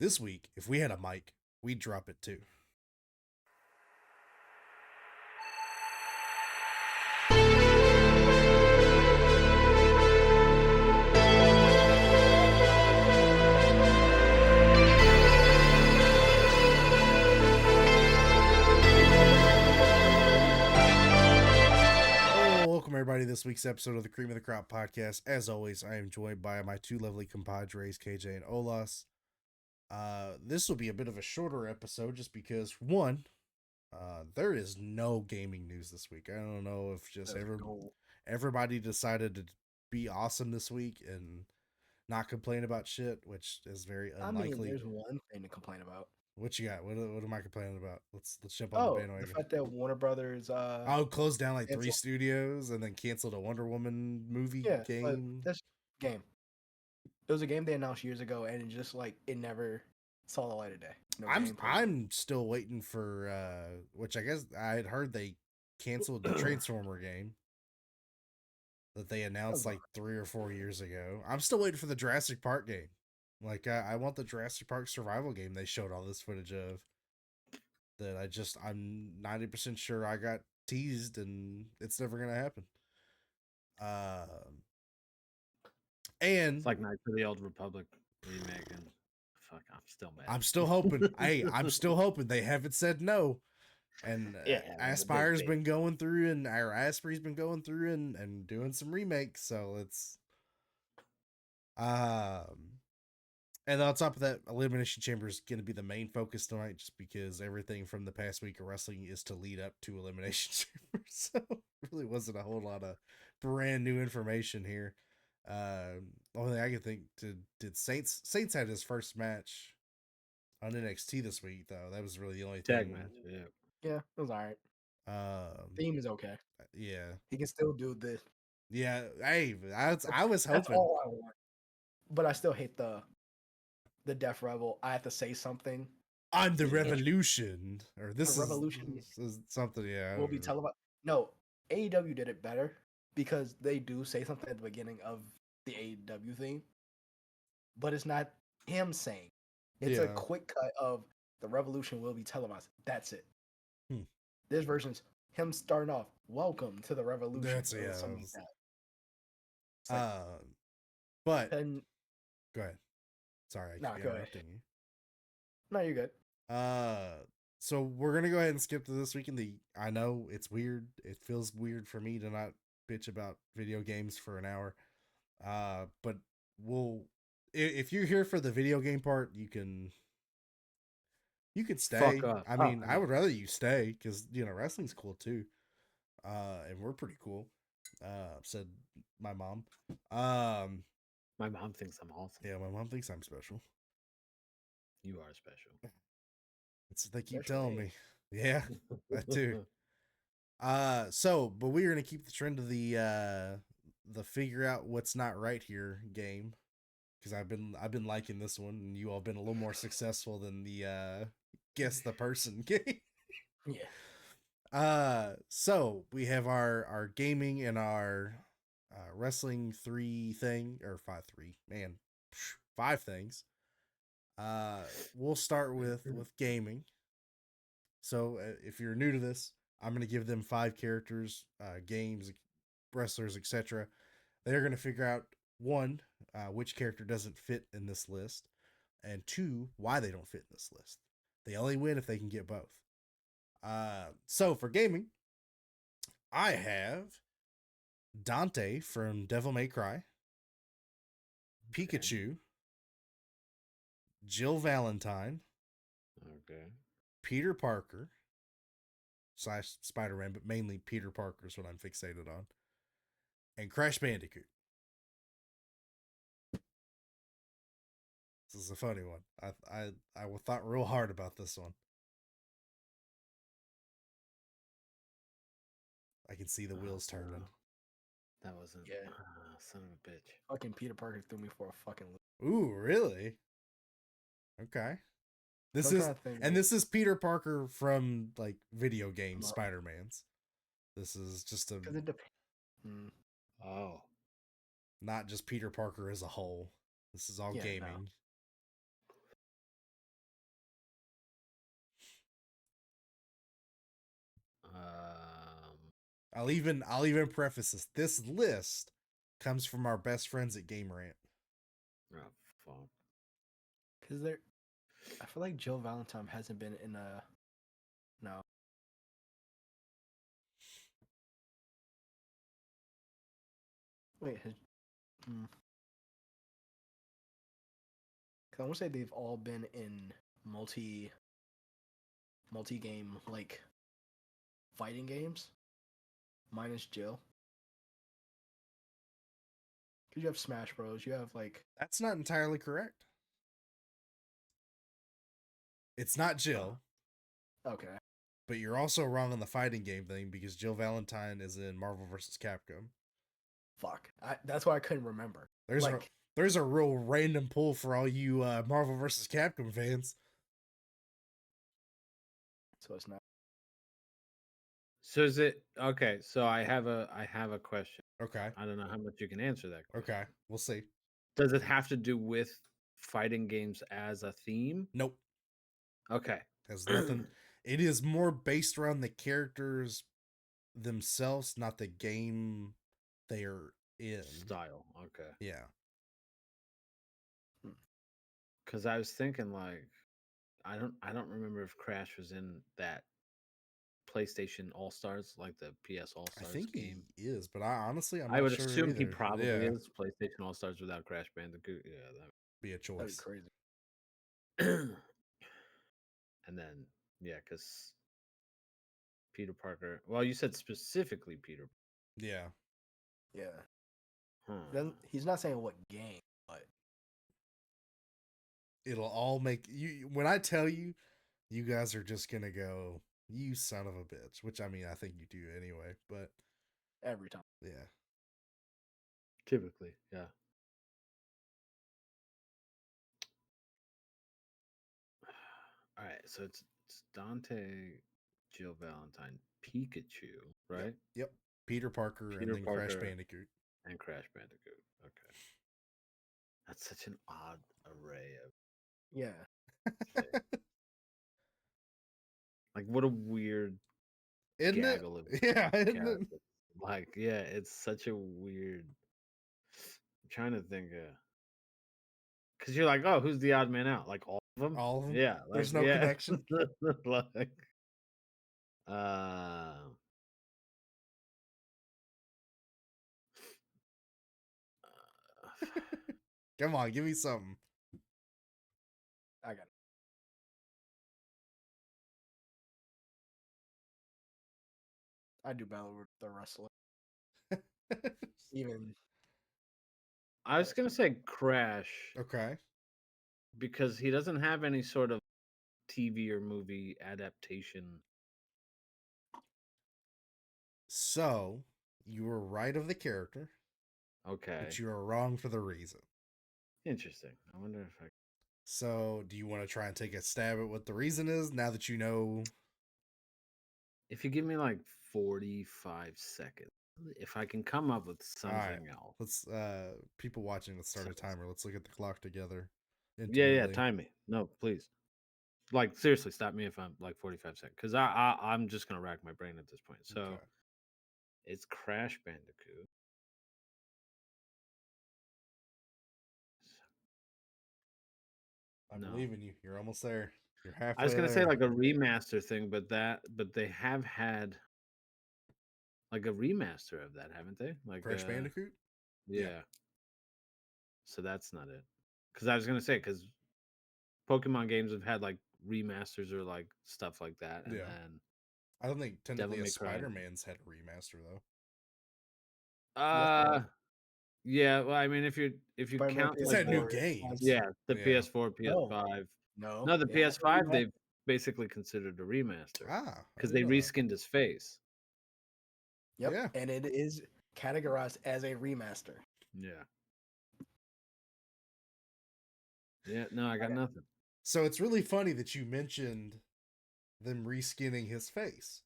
This week, if we had a mic, we'd drop it too. Welcome everybody to this week's episode of the Cream of the Crop podcast. As always, I am joined by my two lovely compadres, KJ and Olas. This will be a bit of a shorter episode just because, one, there is no gaming news this week. I don't know if just everybody decided to be awesome this week and not complain about shit, which is very unlikely. I mean, there's one thing to complain about. What you got? What am I complaining about? Let's jump on the Oh, bandwagon. the fact that Warner Brothers Closed down like 3 canceled. studios and then canceled a Wonder Woman movie Yeah, but game. this game. It was a game they announced years ago, and it never saw the light of day. No gameplay. I'm still waiting for which I guess I had heard they canceled the Transformer game that they announced like 3 or 4 years ago. I'm still waiting for the Jurassic Park game. Like I want the Jurassic Park survival game they showed all this footage of. That I'm 90% sure I got teased and it's never gonna happen. And it's like Knights of the Old Republic remake, and fuck, I'm still mad. I'm still hoping. I'm still hoping they haven't said no. And Aspire's been going through, and our Asprey's been going through and doing some remakes. So it's and on top of that, Elimination Chamber is going to be the main focus tonight, just because everything from the past week of wrestling is to lead up to Elimination Chamber. So really wasn't a whole lot of brand new information here. Only thing I can think did Saints had his first match on NXT this week, though. That was really the only tag thing. match. Yeah, it was alright. Theme is okay. Yeah, he can still do this. Yeah, hey, I was hoping. That's all I want. But I still hate the Death Rebel. I have to say something. I'm the Revolution, or this the Revolution is something. Yeah, will be televised. No, AEW did it better because they do say something at the beginning of the AEW theme, but it's not him saying. It's a quick cut of the Revolution will be televised. That's it. This version's him starting off. Welcome to the Revolution. That's but and go ahead. Sorry, go ahead. You. No, you're good. So we're gonna go ahead and skip to this week in the. I know it's weird. It feels weird for me to not bitch about video games for an hour. But if you're here for the video game part, you can stay. I mean, I would rather you stay because wrestling's cool too. And we're pretty cool. Said my mom. My mom thinks I'm awesome. Yeah, my mom thinks I'm special. You are special. They keep telling me. Yeah, that too. But we're gonna keep the trend of the figure out what's not right here game, because I've been liking this one, and you all been a little more successful than the guess the person game. Yeah. So we have our gaming and our wrestling 3 thing, or 5 things. We'll start with gaming. So if you're new to this, I'm going to give them 5 characters, games, wrestlers, etc. They're going to figure out 1, which character doesn't fit in this list, and 2, why they don't fit in this list. They only win if they can get both. So for gaming, I have Dante from Devil May Cry, Pikachu, Jill Valentine, Peter Parker / Spider-Man, but mainly Peter Parker is what I'm fixated on, and Crash Bandicoot. This is a funny one. I thought real hard about this one. I can see the wheels turning. That wasn't. Yeah. Son of a bitch. Fucking Peter Parker threw me for a fucking loop. Ooh, really? Okay. This is Peter Parker from like video game Spider-Man's. This is just a. Oh. Not just Peter Parker as a whole. This is all gaming. I'll even preface this. This list comes from our best friends at Game Rant. Oh fuck. Because I feel like Jill Valentine hasn't been in a. No. Wait, I want to say they've all been in multi-game like fighting games, minus Jill. Because you have Smash Bros. You have like. That's not entirely correct. It's not Jill. Okay. But you're also wrong on the fighting game thing because Jill Valentine is in Marvel vs. Capcom. Fuck. That's why I couldn't remember. There's a real random pull for all you Marvel vs. Capcom fans. So it's not. So is it okay? So I have a question. Okay. I don't know how much you can answer that question. Okay. We'll see. Does it have to do with fighting games as a theme? Nope. Okay. Has nothing. It is more based around the characters themselves, not the game they're in. Style. Okay. Yeah. Because I was thinking like, I don't remember if Crash was in that PlayStation All Stars, like the PS All I Stars think game. he is, but honestly, I'm I not would sure assume he either. probably Yeah. is PlayStation All Stars without Crash Bandicoot. Yeah, that Be a That'd be choice. crazy. And then because Peter Parker. Well, you said specifically Peter. Yeah. Yeah. He's not saying what game, but It'll all make you. When I tell you, you guys are just gonna go, "You son of a bitch," which I mean, I think you do anyway. But every time. yeah. Typically, yeah. All right, so it's Dante, Jill Valentine, Pikachu, right? Yep. Peter Parker and Peter then Crash Parker Bandicoot. and Crash Bandicoot. Okay, that's such an odd array of Yeah. like what a weird Isn't it? gaggle of Yeah, isn't it? characters. Like, yeah, it's such a weird. I'm trying to think. Because you're like, oh, who's the odd man out? Like all of them. All of them? Yeah, like, There's no yeah. connection. Like, uh, Come on, give me something. I got it. I do battle with the wrestler. Even. I was gonna say Crash. Okay. Because he doesn't have any sort of TV or movie adaptation. So you were right of the character. Okay. But you are wrong for the reason. Interesting. I wonder if I. So, do you want to try and take a stab at what the reason is now that you know? If you give me like 45 seconds, if I can come up with something else. Let's people watching, let's start a timer. Let's look at the clock together. Yeah, time me. No, please. Like seriously, stop me if I'm like 45 seconds. Because I'm just gonna rack my brain at this point. So Okay. it's Crash Bandicoot. I believe in you. You're almost there. You're halfway. I was gonna say like a remaster thing, but they have had like a remaster of that, haven't they? Like Crash Bandicoot? Yeah. So that's not it. Because I was gonna say because Pokemon games have had like remasters or like stuff like that, and then I don't think technically Devil May Cry. Spider-Man's had a remaster though. Yeah. Well, I mean, if you Spider-Man count It's like had new games. yeah, the Yeah. PS4, PS5. No, the PS5 they've basically considered a remaster because they reskinned his face. Yep. Yeah. And it is categorized as a remaster. Yeah. Yeah. No, I got nothing. So it's really funny that you mentioned them reskinning his face.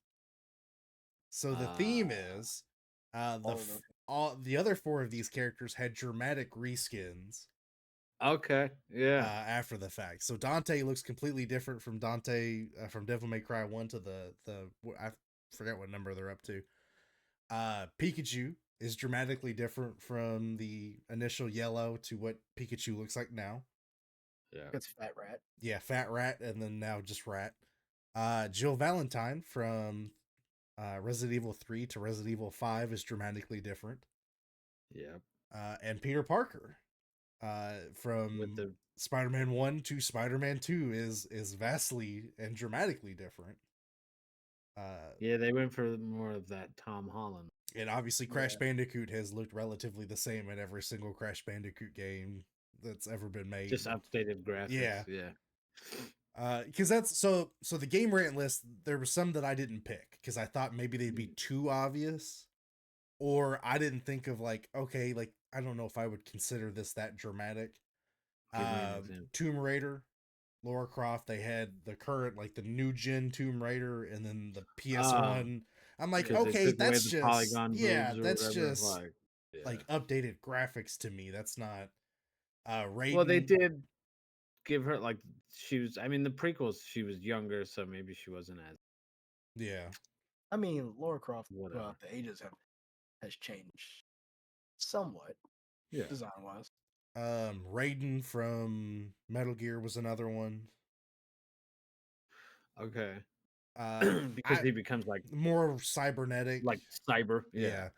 So the theme is the other four of these characters had dramatic reskins. Okay, yeah. After the fact, so Dante looks completely different from Dante from Devil May Cry 1 to the I forget what number they're up to. Pikachu is dramatically different from the initial yellow to what Pikachu looks like now. Yeah. It's Fat Rat. Yeah, Fat Rat, and then now just Rat. Jill Valentine from Resident Evil 3 to Resident Evil 5 is dramatically different. Yeah. And Peter Parker from With the Spider-Man 1 to Spider-Man 2 is vastly and dramatically different. Yeah, they went for more of that Tom Holland. And obviously Crash Bandicoot has looked relatively the same in every single Crash Bandicoot game that's ever been made. Just updated graphics. Yeah. Because that's so the game rant list, there were some that I didn't pick because I thought maybe they'd be too obvious, or I didn't think of like, okay, like I don't know if I would consider this that dramatic. Give me an example. Tomb Raider, Lara Croft, they had the current like the new gen Tomb Raider and then the PS1. I'm like, okay, that's just polygon that's whatever, just like updated graphics to me. That's not Raiden. Well, they did give her like she was. I mean, the prequels she was younger, so maybe she wasn't as. Yeah. I mean, Lara Croft throughout the ages has changed somewhat. Yeah. Design wise. Raiden from Metal Gear was another one. Okay. Because he becomes like more cybernetic, like cyber. Yeah.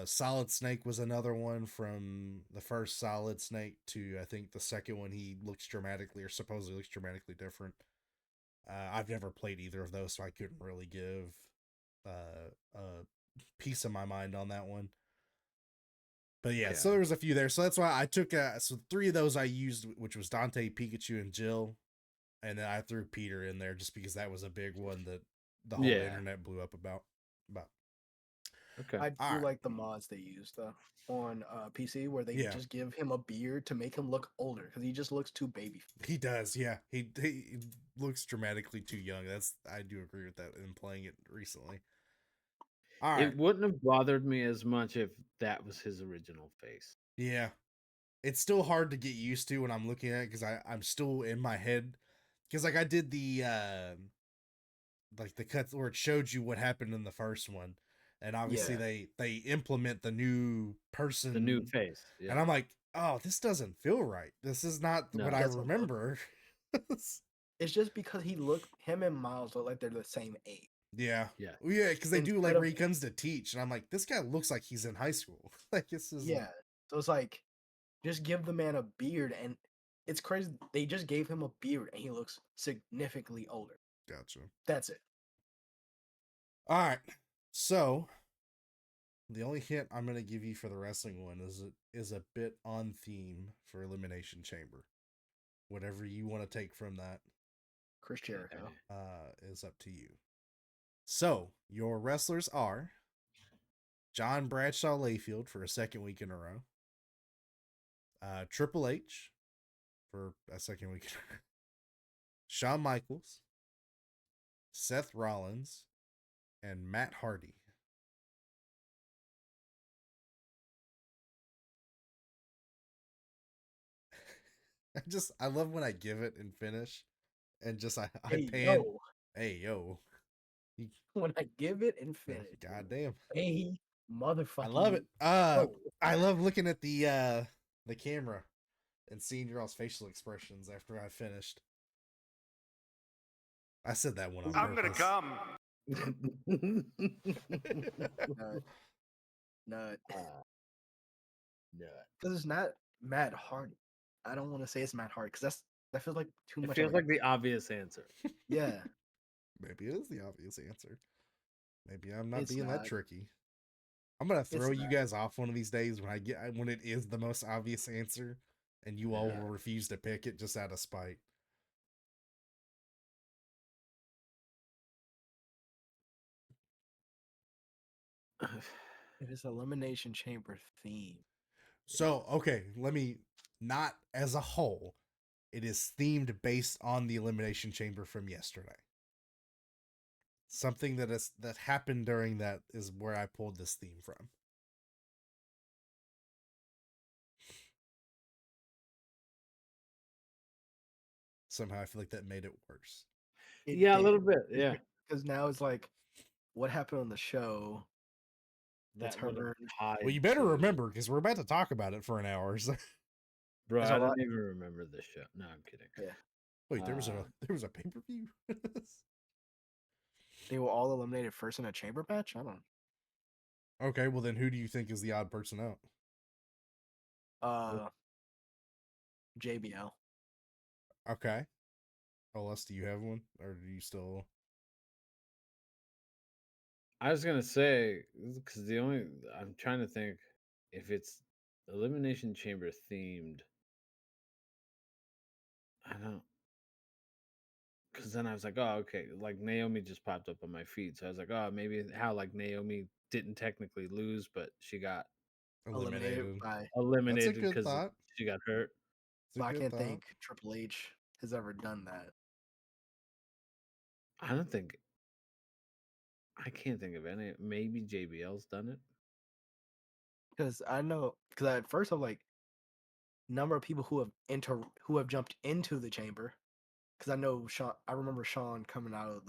Solid Snake was another one from the first Solid Snake to I think the second one. He looks dramatically or supposedly looks dramatically different. I've never played either of those, so I couldn't really give a piece of my mind on that one. But yeah, so there was a few there. So that's why I took so 3 of those I used, which was Dante, Pikachu, and Jill. And then I threw Peter in there just because that was a big one that the whole internet blew up about. Okay. I do like the mods they used on PC where they just give him a beard to make him look older because he just looks too baby. He does, yeah. He looks dramatically too young. I do agree with that in playing it recently. All right. It wouldn't have bothered me as much if that was his original face. Yeah. It's still hard to get used to when I'm looking at it because I'm still in my head. Because like I did the like the cuts where it showed you what happened in the first one. And obviously they implement the new person. The new face. Yeah. And I'm like, oh, this doesn't feel right. This is not what I remember. It's just because him and Miles look like they're the same age. Yeah. Yeah. Well, yeah, because they do like where he comes to teach. And I'm like, this guy looks like he's in high school. Like this is So it's like, just give the man a beard, and it's crazy. They just gave him a beard and he looks significantly older. Gotcha. That's it. All right. So the only hint I'm going to give you for the wrestling one is a bit on theme for Elimination Chamber. Whatever you want to take from that, Chris Jericho, is up to you. So your wrestlers are John Bradshaw Layfield for a second week in a row. Triple H for a second week. Shawn Michaels, Seth Rollins, and Matt Hardy. I love when I give it and finish, and just I pan. Yo. Hey yo. When I give it and finish. Goddamn. Hey motherfucker. I love it. I love looking at the camera and seeing your all's facial expressions after I finished. I said that one on I'm purpose. gonna come. Nut. Because it's not Matt Hardy. I don't want to say it's Matt Hardy because that feels like too much. It feels like the obvious answer. Yeah. Maybe it is the obvious answer. Maybe I'm not being that tricky. I'm gonna throw you guys off one of these days when it is the most obvious answer, and you all will refuse to pick it just out of spite. It is Elimination Chamber theme. So, okay, let me not as a whole. It is themed based on the Elimination Chamber from yesterday. Something that happened during that is where I pulled this theme from. Somehow I feel like that made it worse. A little bit, yeah. Because now it's like, what happened on the show That's That her would have version. tied. Well, you better to- remember because we're about to talk about it for an hour. So. Bro, There's I a lot- didn't even remember this show. No, I'm kidding. Yeah. Wait, there was a pay-per-view. They were all eliminated first in a chamber match? I don't Okay, well then, who do you think is the odd person out? JBL. Okay. LS, do you have one, or do you still? I was gonna say because I'm trying to think if it's Elimination Chamber themed. I don't. Because then I was like, oh, okay. Like Naomi just popped up on my feed, so I was like, oh, maybe how like Naomi didn't technically lose, but she got Eliminated. by. eliminated good because thought. she got hurt. It's a But I good can't thought. think Triple H has ever done that. I can't think of any. Maybe JBL's done it. Because at first I'm like, number of people who have jumped into the chamber. Because I remember Sean coming out of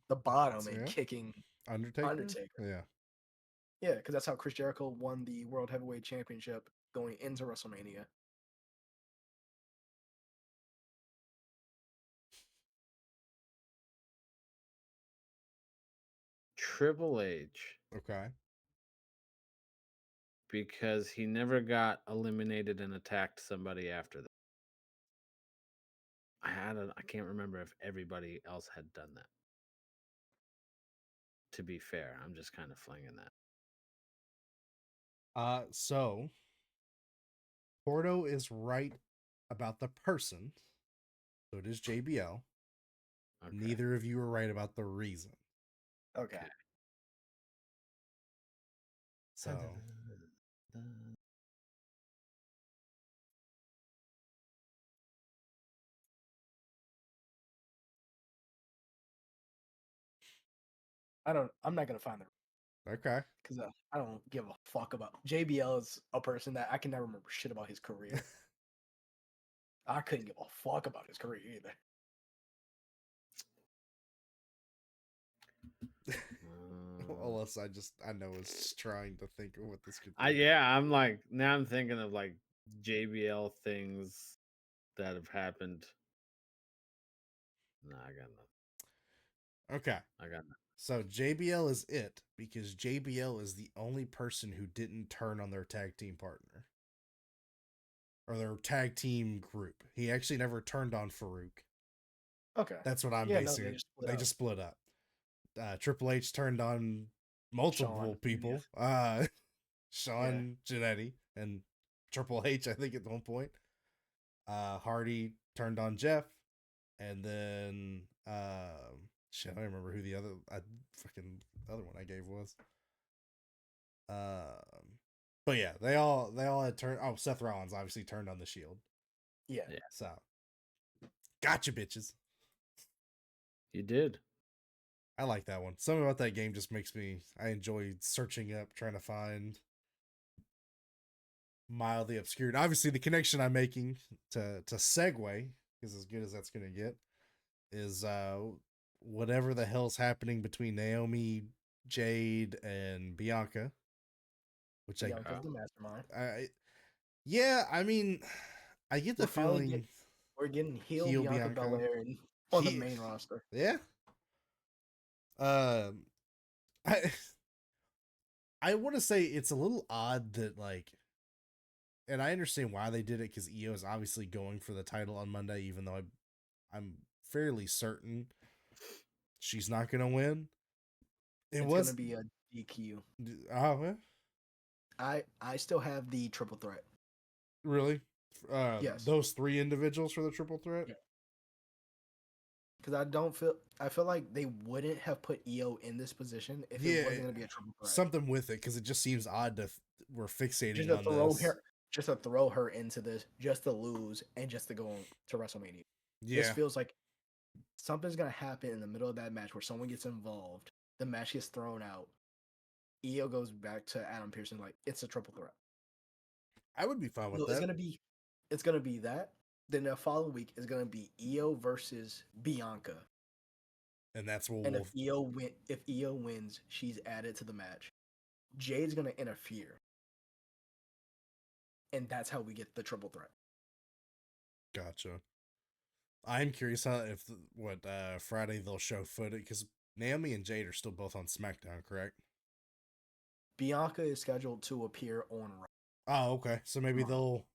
the bottom and kicking Undertaker. Yeah. Yeah, because that's how Chris Jericho won the World Heavyweight Championship going into WrestleMania. Triple H. Okay. Because he never got eliminated and attacked somebody after that. I can't remember if everybody else had done that. To be fair, I'm just kind of flinging that. So Porto is right about the person. So it is JBL. Okay. Neither of you are right about the reason. Okay. So I'm not gonna find the okay. because I don't give a fuck about JBL is a person that I can never remember shit about his career. I couldn't give a fuck about his career either. Unless I know is just trying to think of what this could be. Yeah, I'm like now I'm thinking of like JBL things that have happened. Nah, I got nothing. Okay. I got nothing. So JBL is it because JBL is the only person who didn't turn on their tag team partner. Or their tag team group. He actually never turned on Farouk. Okay. That's what I'm basing it. They just split up. Triple H turned on multiple people. Sean Jannetty and Triple H, I think, at one point. Hardy turned on Jeff. And then shit, I don't remember who the other one I gave was. But yeah, they all had turned. Oh, Seth Rollins obviously turned on the Shield. Yeah. So, gotcha, bitches. You did. I like that one. Something about that game just makes me. I enjoy searching up, trying to find mildly obscured. Obviously, the connection I'm making to segue is as good as that's gonna get. Is whatever the hell's happening between Naomi, Jade, and Bianca. Which Bianca's the mastermind. I mean, I get the feeling we're getting heel Bianca Belair on the main roster. Yeah. I want to say it's a little odd that and I understand why they did it because Io is obviously going for the title on Monday, even though I'm fairly certain she's not going to win. It's going to be a DQ. Oh, yeah. I still have the triple threat. Really? Yes. Those three individuals for the triple threat? Yeah. Because I feel like they wouldn't have put Io in this position if it wasn't going to be a triple threat. Something with it, because it just seems odd we're fixating on this. Just to throw her into this, just to lose, and just to go to WrestleMania. Yeah. This feels like something's going to happen in the middle of that match where someone gets involved, the match gets thrown out, Io goes back to Adam Pearson like, it's a triple threat. I would be fine with that. It's gonna be that. Then the following week is gonna be Io versus Bianca. And that's what if Io wins, she's added to the match. Jade's gonna interfere, and that's how we get the triple threat. Gotcha. I'm curious if Friday they'll show footage because Naomi and Jade are still both on SmackDown, correct? Bianca is scheduled to appear on Raw. Oh, okay. So maybe they'll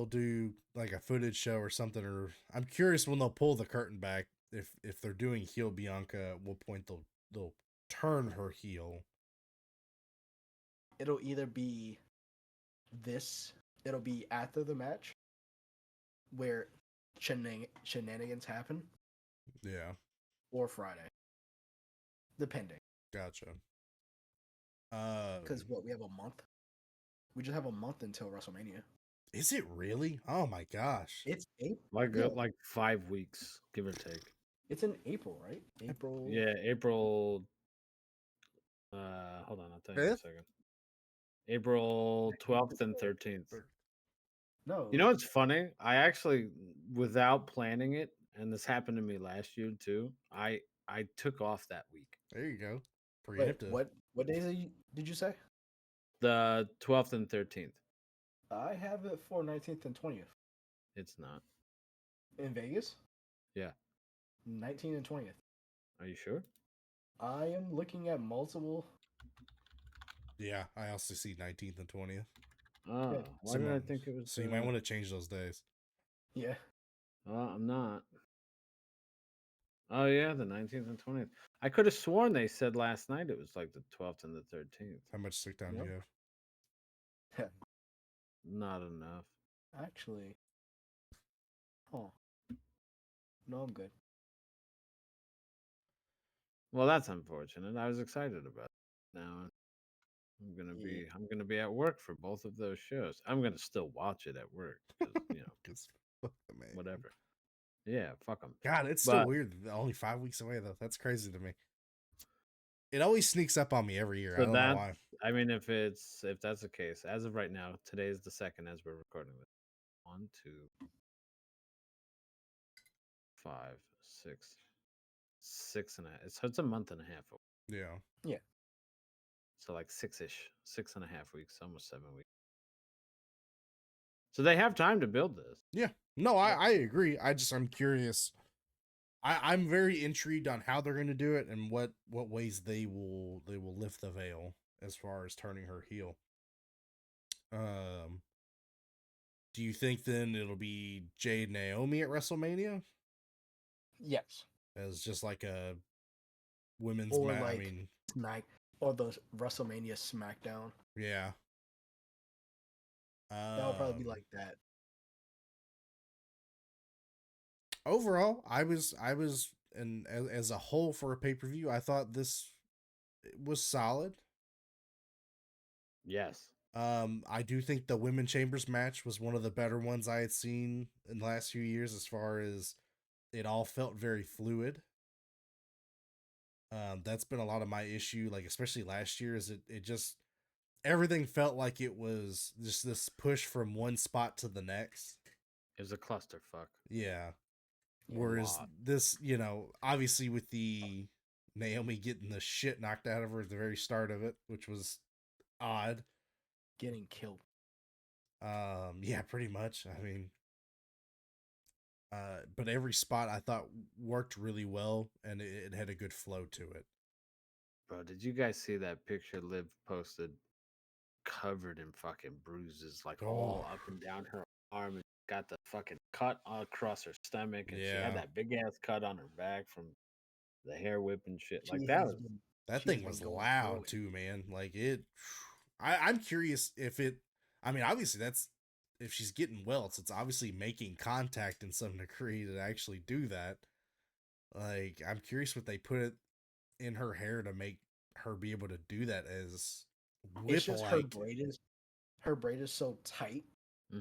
do like a footage show or something. Or I'm curious when they'll pull the curtain back if they're doing heel Bianca, at what point they'll turn her heel. It'll either be it'll be after the match where shenanigans happen. Yeah. Or Friday. Depending. Gotcha. Because we have a month. We just have a month until WrestleMania. Is it really? Oh my gosh. It's April. Like 5 weeks, give or take. It's in April, right? April. Yeah, April. Hold on, I'll tell you in a second. April 12th and 13th. No. You know what's funny? I actually, without planning it, and this happened to me last year too, I took off that week. There you go. Wait, what days did you say? The 12th and 13th. I have it for 19th and 20th. It's not. In Vegas? Yeah. 19th and 20th. Are you sure? I am looking at multiple. Yeah, I also see 19th and 20th. Oh, why did I think it was? So you might want to change those days. Yeah. I'm not. Oh yeah, the 19th and 20th. I could have sworn they said last night it was like the 12th and the 13th. How much sick time do you have? Not enough. Actually. Oh. No, I'm good. Well, that's unfortunate. I was excited about it. Now I'm gonna be at work for both of those shows. I'm gonna still watch it at work because fuck the man. Whatever. Yeah, fuck them. God, it's still weird. Only 5 weeks away though. That's crazy to me. It always sneaks up on me every year. So I don't know why. I mean, if that's the case, as of right now, today is the 2nd as we're recording this. 1, 2, 5, 6, 6.5. So it's a month and a half. Yeah. Yeah. So like 6-ish, 6.5 weeks, almost 7 weeks. So they have time to build this. Yeah. No, I agree. I'm curious. I'm very intrigued on how they're going to do it and what ways they will lift the veil as far as turning her heel. Do you think then it'll be Jade and Naomi at WrestleMania? Yes. As just like a women's match. I mean, or the WrestleMania SmackDown. Yeah. That'll probably be like that. Overall, I was, and as a whole for a pay-per-view, I thought this was solid. Yes. I do think the Women Chambers match was one of the better ones I had seen in the last few years, as far as it all felt very fluid. That's been a lot of my issue, like especially last year, is it just everything felt like it was just this push from one spot to the next. It was a clusterfuck. Yeah. Whereas this, obviously with the Naomi getting the shit knocked out of her at the very start of it, which was odd. Getting killed. Yeah, pretty much. I mean, but every spot I thought worked really well, and it had a good flow to it. Bro, did you guys see that picture Liv posted? Covered in fucking bruises, like all up and down her arm, and got the fucking cut across her stomach, and she had that big ass cut on her back from the hair whip and shit. Like that thing was loud too, man. Like it. I'm curious if it. I mean, obviously if she's getting welts, it's obviously making contact in some degree to actually do that. Like, I'm curious what they put it in her hair to make her be able to do that as whip-like. It's just her braid is so tight,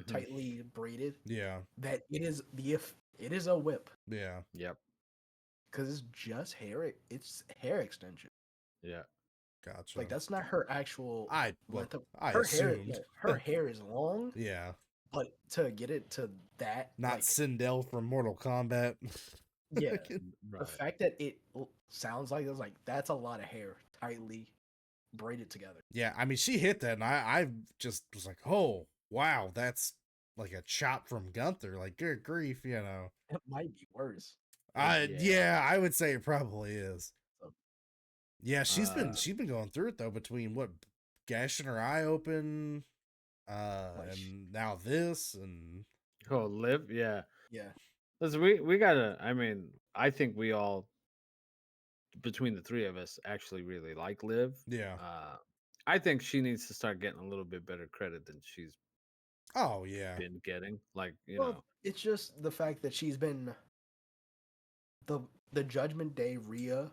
tightly braided. Yeah. That it is a whip. Yeah. Yep. Because it's just hair. It's hair extension. Yeah. Gotcha. Like that's not her actual. I her assumed. her hair is long. Yeah. But to get it to that, not Sindel from Mortal Kombat. Yeah. The fact that it sounds like it's like that's a lot of hair tightly braided together. Yeah, I mean, she hit that, and I just was like, oh, wow, that's like a chop from Gunther. Like, good grief, you know. It might be worse. Yeah, I would say it probably is. So, Yeah, she's been going through it though, between what, gashing her eye open, and now this, and Liv, yeah. yeah. Listen, we gotta. I mean, I think we all, between the three of us, actually really like Liv. yeah. I think she needs to start getting a little bit better credit than she's Oh yeah, been getting. Like, you Well, know, it's just the fact that she's been the Judgment Day Rhea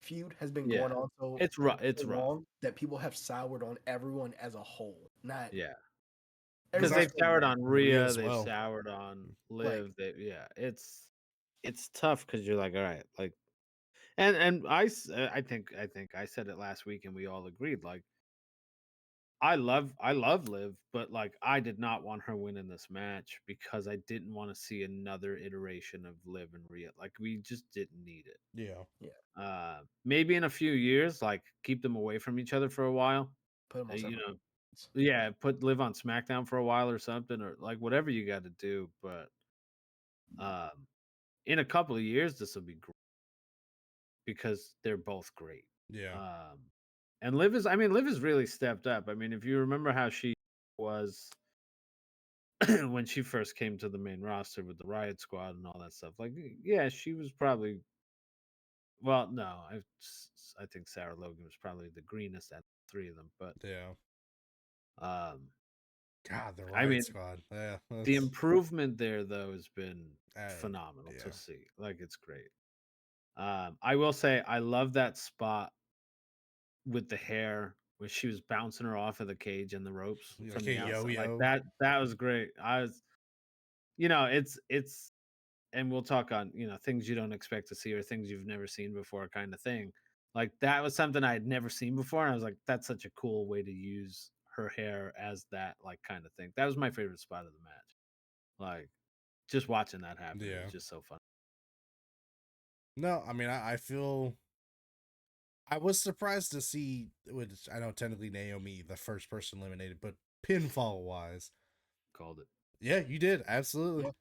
feud has been going on so it's rough. It's rough. long that people have soured on everyone as a whole. Not Yeah, because everybody's they've soured on Rhea, as they've well. soured on Liv. It's tough because you're like, all right, like, and I think I said it last week, and we all agreed. Like, I love Liv, but like, I did not want her winning this match because I didn't want to see another iteration of Liv and Rhea. Like, we just didn't need it. Yeah. Maybe in a few years, like, keep them away from each other for a while. put them on You separate. know, yeah, put Liv on SmackDown for a while or something, or like whatever you got to do. But in a couple of years, this will be great because they're both great. Yeah. And Liv has really stepped up. I mean, if you remember how she was when she first came to the main roster with the Riot Squad and all that stuff, like, yeah, she was probably, well, no, I think Sarah Logan was probably the greenest at the three of them, but Yeah. God, the I Riot mean, Squad. Yeah. the improvement there though has been phenomenal yeah. to see. Like, it's great. I will say I love that spot with the hair where she was bouncing her off of the cage and the ropes Like from a the outside. Like, yo-yo. that was great. I was, it's and we'll talk on, things you don't expect to see or things you've never seen before kind of thing. Like, that was something I had never seen before, and I was like, that's such a cool way to use her hair as that, like, kind of thing. That was my favorite spot of the match. Like, just watching that happen, it Yeah. was just so fun. No, I mean, I feel I was surprised to see, which I know technically Naomi, the first person eliminated, but pinfall wise, Called it. yeah, you did absolutely.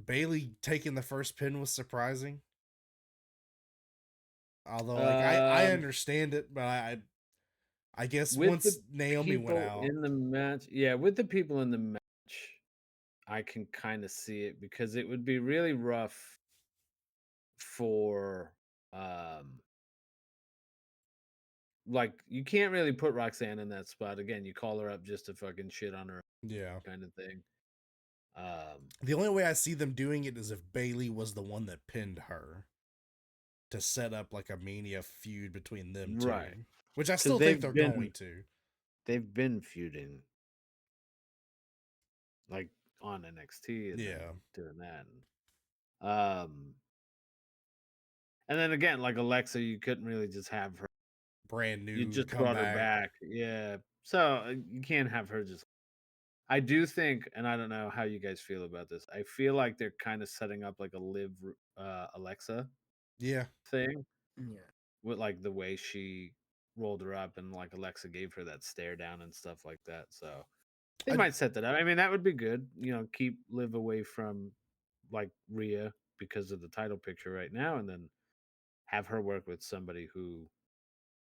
Bailey taking the first pin was surprising. Although, like, I understand it, but I guess with once the Naomi went people out, in the match, yeah, with the people in the match, I can kind of see it because it would be really rough for like, you can't really put Roxanne in that spot again. You call her up just to fucking shit on her, yeah, kind of thing. the only way I see them doing it is if Bailey was the one that pinned her to set up like a Mania feud between them two, right? which I still think they're going to. They've been feuding, like, on NXT and then doing that. And then again, like Alexa, you couldn't really just have her brand new. You just come brought her back, yeah. So you can't have her just. I do think, and I don't know how you guys feel about this. I feel like they're kind of setting up like a Liv Alexa thing. Yeah. With, like, the way she rolled her up and, like, Alexa gave her that stare down and stuff like that. So they might set that up. I mean, that would be good. Keep Liv away from, like, Rhea because of the title picture right now, and then have her work with somebody who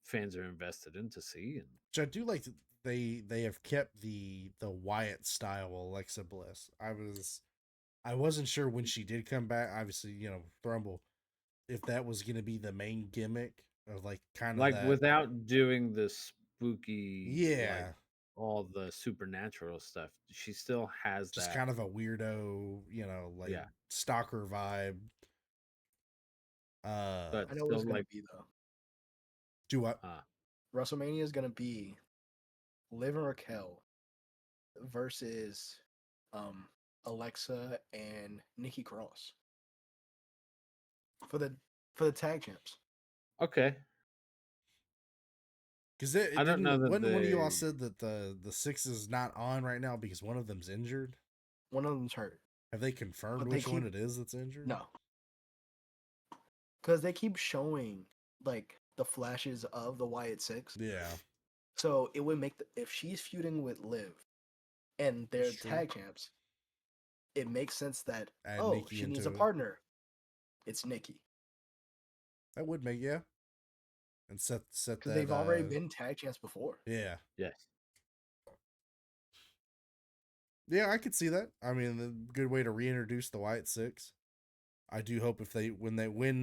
fans are invested in to see. And which I do like that they have kept the Wyatt style Alexa Bliss. I wasn't sure when she did come back. Obviously, Rumble, if that was going to be the main gimmick of like kind of like, that, without doing the spooky, like, yeah, all the supernatural stuff, she still has just that. kind of a weirdo, like stalker vibe. But I know what it's still, gonna like, be though. Do what? WrestleMania is gonna be Liv and Raquel versus Alexa and Nikki Cross for the tag champs. Okay. Because it I don't know didn't. that One of you all they. said that the six is not on right now because one of them's injured. One of them's hurt. Have they confirmed which one it is that's injured? No, because they keep showing like the flashes of the Wyatt Six. Yeah. So it would make if she's feuding with Liv and they're tag champs, it makes sense that Add Nikki she needs into a it. partner. It's Nikki. That would make and set that. Because they've already been tag champs before. Yeah. Yes. Yeah, I could see that. I mean, a good way to reintroduce the Wyatt Six. I do hope if when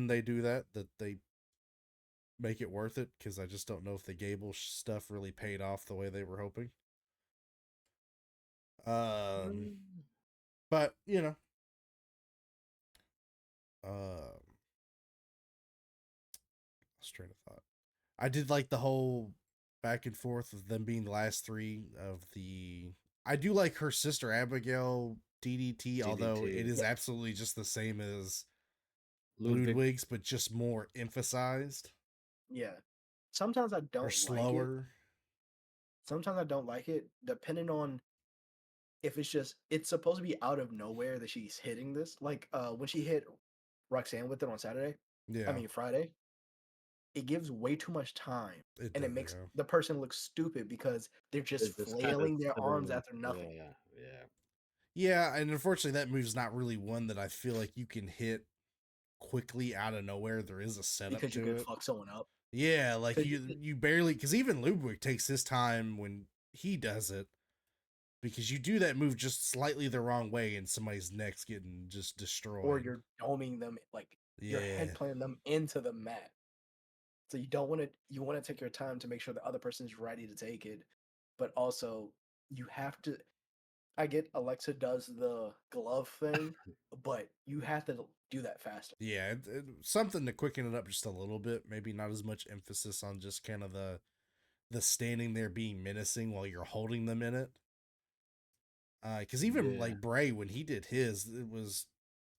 they do that they make it worth it, because I just don't know if the Gable stuff really paid off the way they were hoping. But you know, train of thought. I did like the whole back and forth of them being the last three of the. I do like her sister Abigail DDT, although it is absolutely just the same as Ludwig's, but just more emphasized. Yeah. Sometimes I don't or slower. like it. Sometimes I don't like it, depending on if it's supposed to be out of nowhere that she's hitting this. Like when she hit Roxanne with it on Saturday. Yeah. I mean Friday. It gives way too much time. It makes the person look stupid because they're just flailing their arms after nothing. Yeah, and unfortunately that move's not really one that I feel like you can hit quickly out of nowhere. There is a setup because you to can it. Fuck someone up. Yeah, like you barely, because even Ludwig takes his time when he does it, because you do that move just slightly the wrong way and somebody's neck's getting just destroyed. Or you're doming them, like you're head planting them into the mat. So you want to take your time to make sure the other person's ready to take it, but also you have to. I get Alexa does the glove thing, but you have to do that faster. Yeah, something to quicken it up just a little bit. Maybe not as much emphasis on just kind of the standing there being menacing while you're holding them in it. Because even like Bray, when he did his,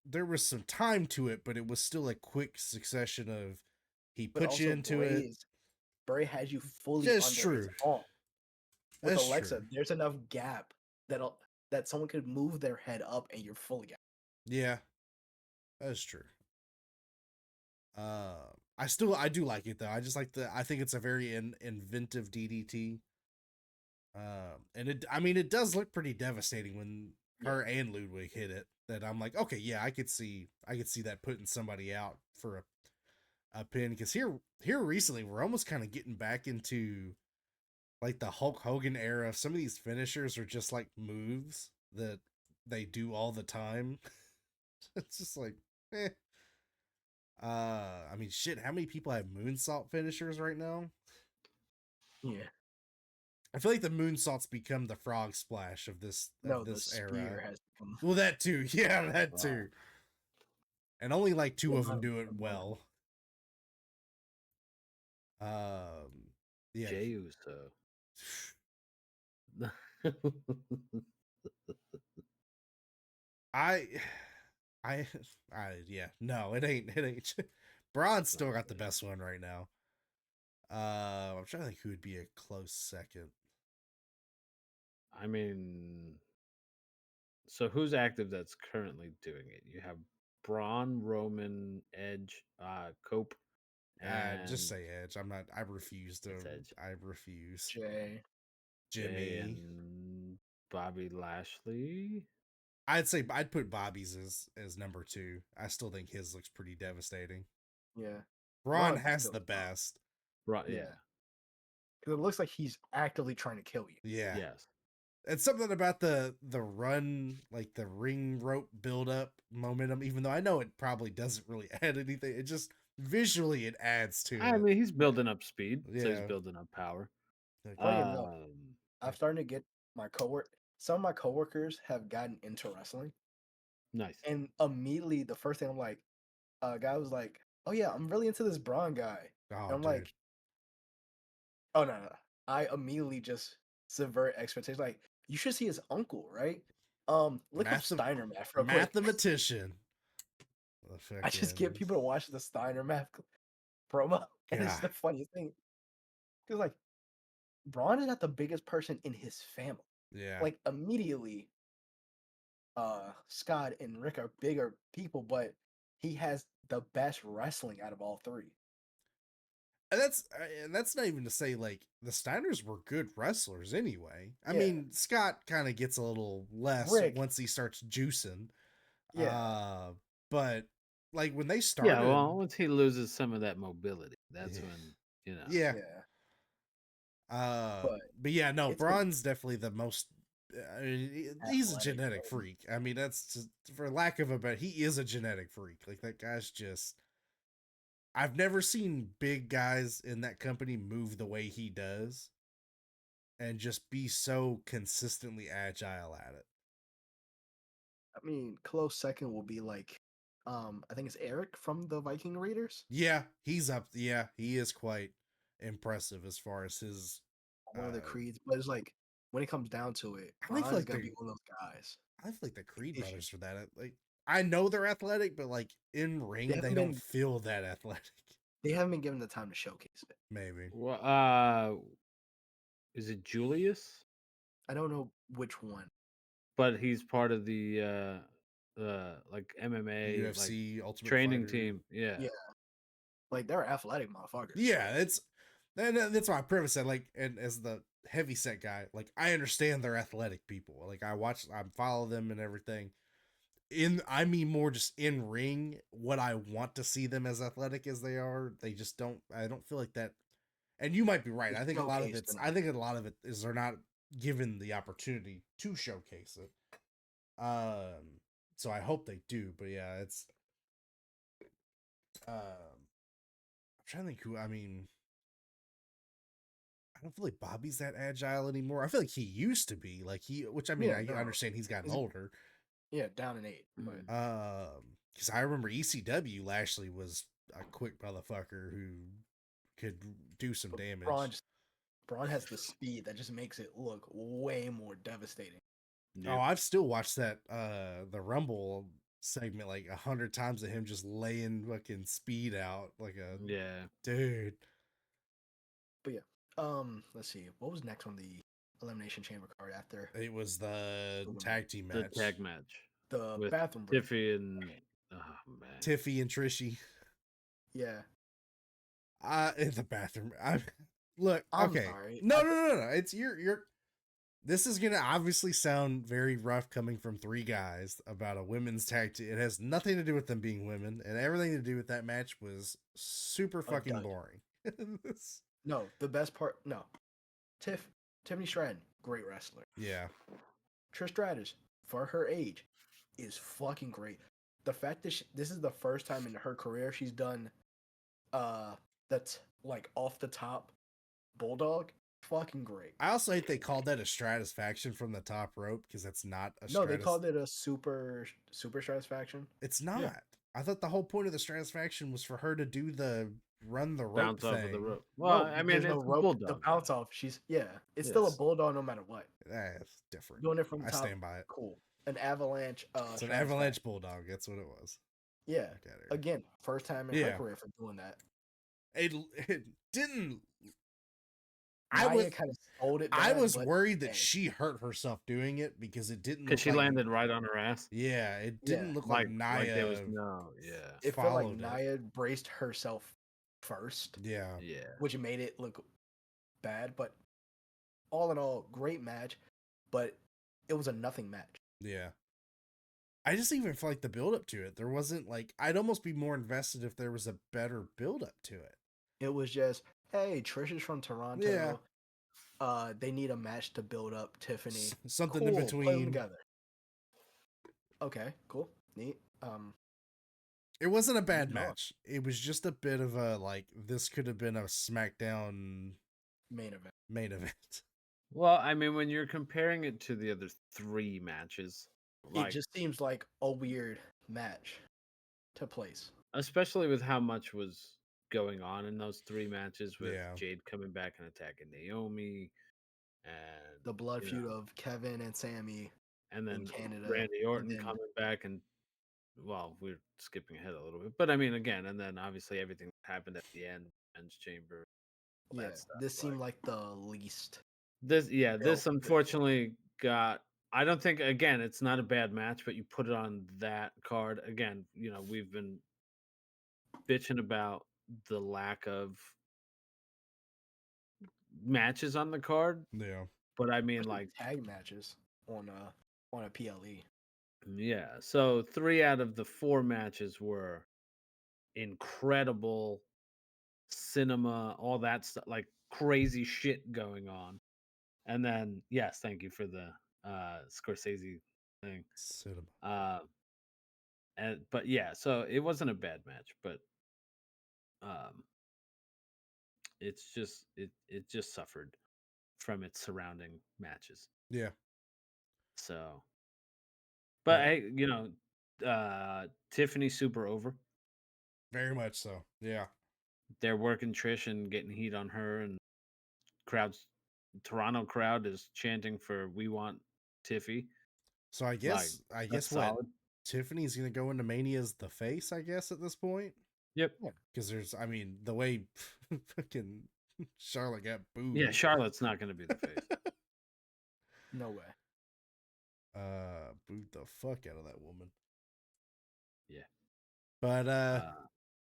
there was some time to it, but it was still a quick succession of he put you into it. Bray has you fully under his arm. With Alexa, there's enough gap that someone could move their head up and you're fully out. Yeah, that's true. I do like it though. I just I think it's a very inventive DDT. And it does look pretty devastating when her and Ludwig hit it. That I'm like, okay, yeah, I could see that putting somebody out for a pin. Because here recently, we're almost kind of getting back into like the Hulk Hogan era. Some of these finishers are just like moves that they do all the time. It's just like, eh. I mean, shit. How many people have moonsault finishers right now? Yeah. I feel like the moonsault's become the frog splash of this era. Has become... Well, that too. Yeah, that too. And only like two of them do it well. Yeah. Jey Uso. Yeah. No, it ain't. Braun's still got the best one right now. I'm trying to think who would be a close second. I mean, so who's active that's currently doing it? You have Braun, Roman, Edge, Cope, and just say Edge. I refuse to. Edge. I refuse. Jimmy and Bobby Lashley. I'd put Bobby's as number 2. I still think his looks pretty devastating. Yeah. Braun has the best. Right, yeah. Because it looks like he's actively trying to kill you. Yeah. Yes. It's something about the run, like the ring rope build up momentum, even though I know it probably doesn't really add anything. It just visually it adds to it. I mean, he's building up speed, so he's building up power. I'm starting to get some of my coworkers have gotten into wrestling. Nice. And immediately the first thing I'm like, a guy was like, "Oh yeah, I'm really into this Braun guy." And I'm like, "Oh no. I immediately just subvert expectations. Like, you should see his uncle, right? Look up Steiner Math real quick. Mathematician. I just get people to watch the Steiner Math promo, and it's the funniest thing. Because like, Braun is not the biggest person in his family. Yeah. Like immediately, Scott and Rick are bigger people, but he has the best wrestling out of all 3. And that's not even to say like the Steiners were good wrestlers anyway. I mean, Scott kind of gets a little less once he starts juicing. Yeah. But like when they started, Yeah, well, once he loses some of that mobility, that's when Yeah. But yeah, no, it's Braun's definitely the most. He's a genetic freak. I mean, that's just, for lack of a better. He is a genetic freak. Like that guy's just. I've never seen big guys in that company move the way he does, and just be so consistently agile at it. I mean, close second will be like, I think it's Eric from the Viking Raiders. Yeah, he's up. Yeah, he is quite impressive as far as his one of the Creeds. But it's like when it comes down to it, I feel Braun's like gonna be one of those guys. I feel like the Creed brothers are that. Like, I know they're athletic, but like in ring, they don't feel that athletic. They haven't been given the time to showcase it. Maybe. Well, is it Julius? I don't know which one, but he's part of the like MMA UFC like Ultimate training Fighter. team. Yeah. Like they're athletic motherfuckers. Yeah, it's that's why I preface said like, and as the heavy set guy, like I understand they're athletic people. Like I follow them and everything. I mean more just in ring, what I want to see them as athletic as they are. They just don't. I don't feel like that. And you might be right. I think a lot of it is they're not given the opportunity to showcase it. So I hope they do. But yeah, it's. I'm trying to think who. I mean, I don't feel like Bobby's that agile anymore. I feel like he used to be. Like which I mean, I understand he's gotten older. Yeah, down in 8. But because I remember ECW Lashley was a quick motherfucker who could do some damage. Braun has the speed that just makes it look way more devastating. Yeah. Oh, I've still watched that the Rumble segment like 100 times of him just laying fucking speed out like a dude. But yeah, let's see, what was next on the Elimination Chamber card after? It was the tag team match. The tag match. The with bathroom break. Tiffy and Tiffy and Trishy. Yeah. In the bathroom. I'm okay. Sorry. No. It's your this is gonna obviously sound very rough coming from 3 guys about a women's tag team. It has nothing to do with them being women, and everything to do with that match was super fucking boring. No, the best part. No, Tiffany Stratton, great wrestler. Yeah. Trish Stratus, for her age, is fucking great. The fact that this is the first time in her career she's done, that's like off the top bulldog. Fucking great. I also hate they called that a stratisfaction from the top rope because that's not a. No, they called it a super stratisfaction. It's not. Yeah. I thought the whole point of the stratisfaction was for her to do the run the rope bounce thing. Off of the rope. Well, I mean, it's rope, bulldog. The bounce off. It's still a bulldog no matter what. That's different. Doing it from I top. stand by it. Cool. An avalanche. It's an avalanche bulldog. That's what it was. Yeah. Again, first time in her career for doing that. It didn't. I was kind of sold it. I was worried that she hurt herself doing it because it didn't. Because she landed right on her ass. Yeah, it didn't look like Nia. Like there was it felt like Nia braced herself first. Yeah. Which made it look bad, but all in all, great match. But it was a nothing match. Yeah. I just even feel like the build up to it. There wasn't like I'd almost be more invested if there was a better build up to it. It was just, hey, Trish is from Toronto. Yeah. They need a match to build up Tiffany. Something in between. Play them together. Okay, cool. Neat. It wasn't a bad match. It was just a bit of a like this could have been a SmackDown main event. Well, I mean, when you're comparing it to the other 3 matches, it just seems like a weird match to place. Especially with how much was going on in those 3 matches with Jade coming back and attacking Naomi, and the blood feud of Kevin and Sammy, and then Canada, Randy Orton coming back, and well, we're skipping ahead a little bit, but I mean, again, and then obviously everything that happened at the end, men's chamber. Yeah, this seemed like the least. This unfortunately got. I don't think, again, it's not a bad match, but you put it on that card again. We've been bitching about the lack of matches on the card, Yeah. but I mean, Especially like, tag matches on a PLE. yeah. So 3 out of the 4 matches were incredible cinema, all that stuff, like crazy shit going on. And then, yes, thank you for the Scorsese thing. Cinema. But yeah, so it wasn't a bad match, but um, it just suffered from its surrounding matches. Yeah. So, but But hey, Tiffany super over. very much so. Yeah. They're working Trish and getting heat on her, and crowds, Toronto crowd is chanting for "We want Tiffy." So I Like, guess that's what solid. Tiffany's gonna go into Mania as the face, I guess, at this point. Yep. Because I mean, the way fucking Charlotte got booed. Yeah, Charlotte's not going to be the face. No way. Booed the fuck out of that woman. Yeah. But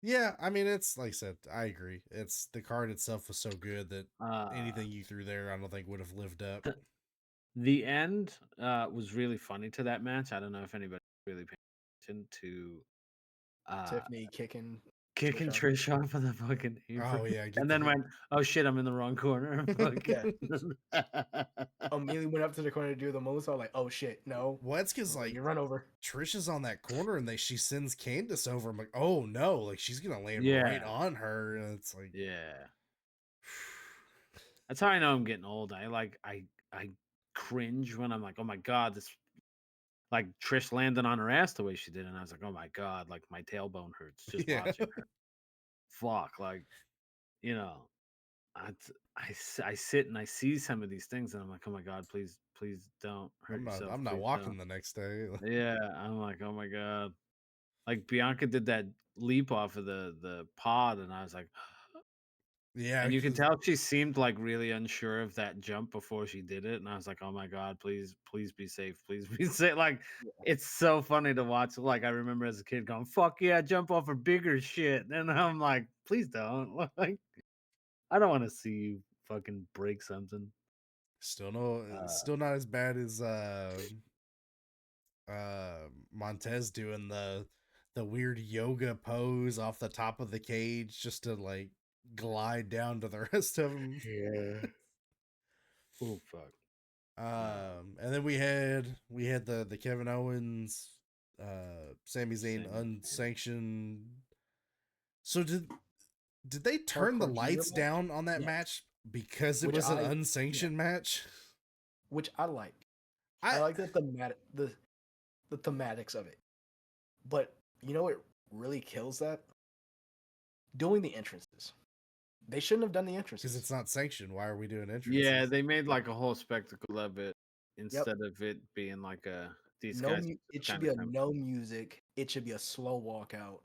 yeah, I mean, it's like I said, I agree. It's the card itself was so good that anything you threw there, I don't think would have lived up. The end was really funny to that match. I don't know if anybody really paid attention to Tiffany kicking Trish off of the fucking apron. Oh yeah, And then went, oh shit, I'm in the wrong corner. Yeah. Immediately went up to the corner to do the moonsault. Like, oh shit, no. Well, it's because like you run over. Trish is on that corner and she sends Candace over. I'm like, oh no, like she's gonna land right Yeah. on her, and it's like, Yeah. That's how I know I'm getting old. I cringe when I'm like, oh my god, this, like Trish landing on her ass the way she did, and I was like, oh my god, like my tailbone hurts just yeah. watching her. Fuck, like, you know, I sit and I see some of these things, and I'm like, oh my god, please don't hurt yourself. I'm not please walking don't. the next day. Yeah, I'm like, oh my god, like Bianca did that leap off of the pod, and I was like, Yeah, and you can tell she seemed like really unsure of that jump before she did it, and I was like, oh my god, please be safe, please be safe. Like, it's so funny to watch. Like, I remember as a kid going, fuck yeah, jump off of bigger shit, and I'm like, please don't. Like, I don't want to see you fucking break something. Still not as bad as Montez doing the weird yoga pose off the top of the cage just to like glide down to the rest of them. Yeah. Oh fuck. And then we had the Kevin Owens, Sami Zayn unsanctioned. So did they turn the lights down on that match because it was an unsanctioned match? Which I like. I like the thematics of it. But you know what really kills that? Doing the entrances. They shouldn't have done the entrances. Because it's not sanctioned. Why are we doing entrances? Yeah, they made like a whole spectacle of it instead of it being like these guys. It should be no music. It should be a slow walkout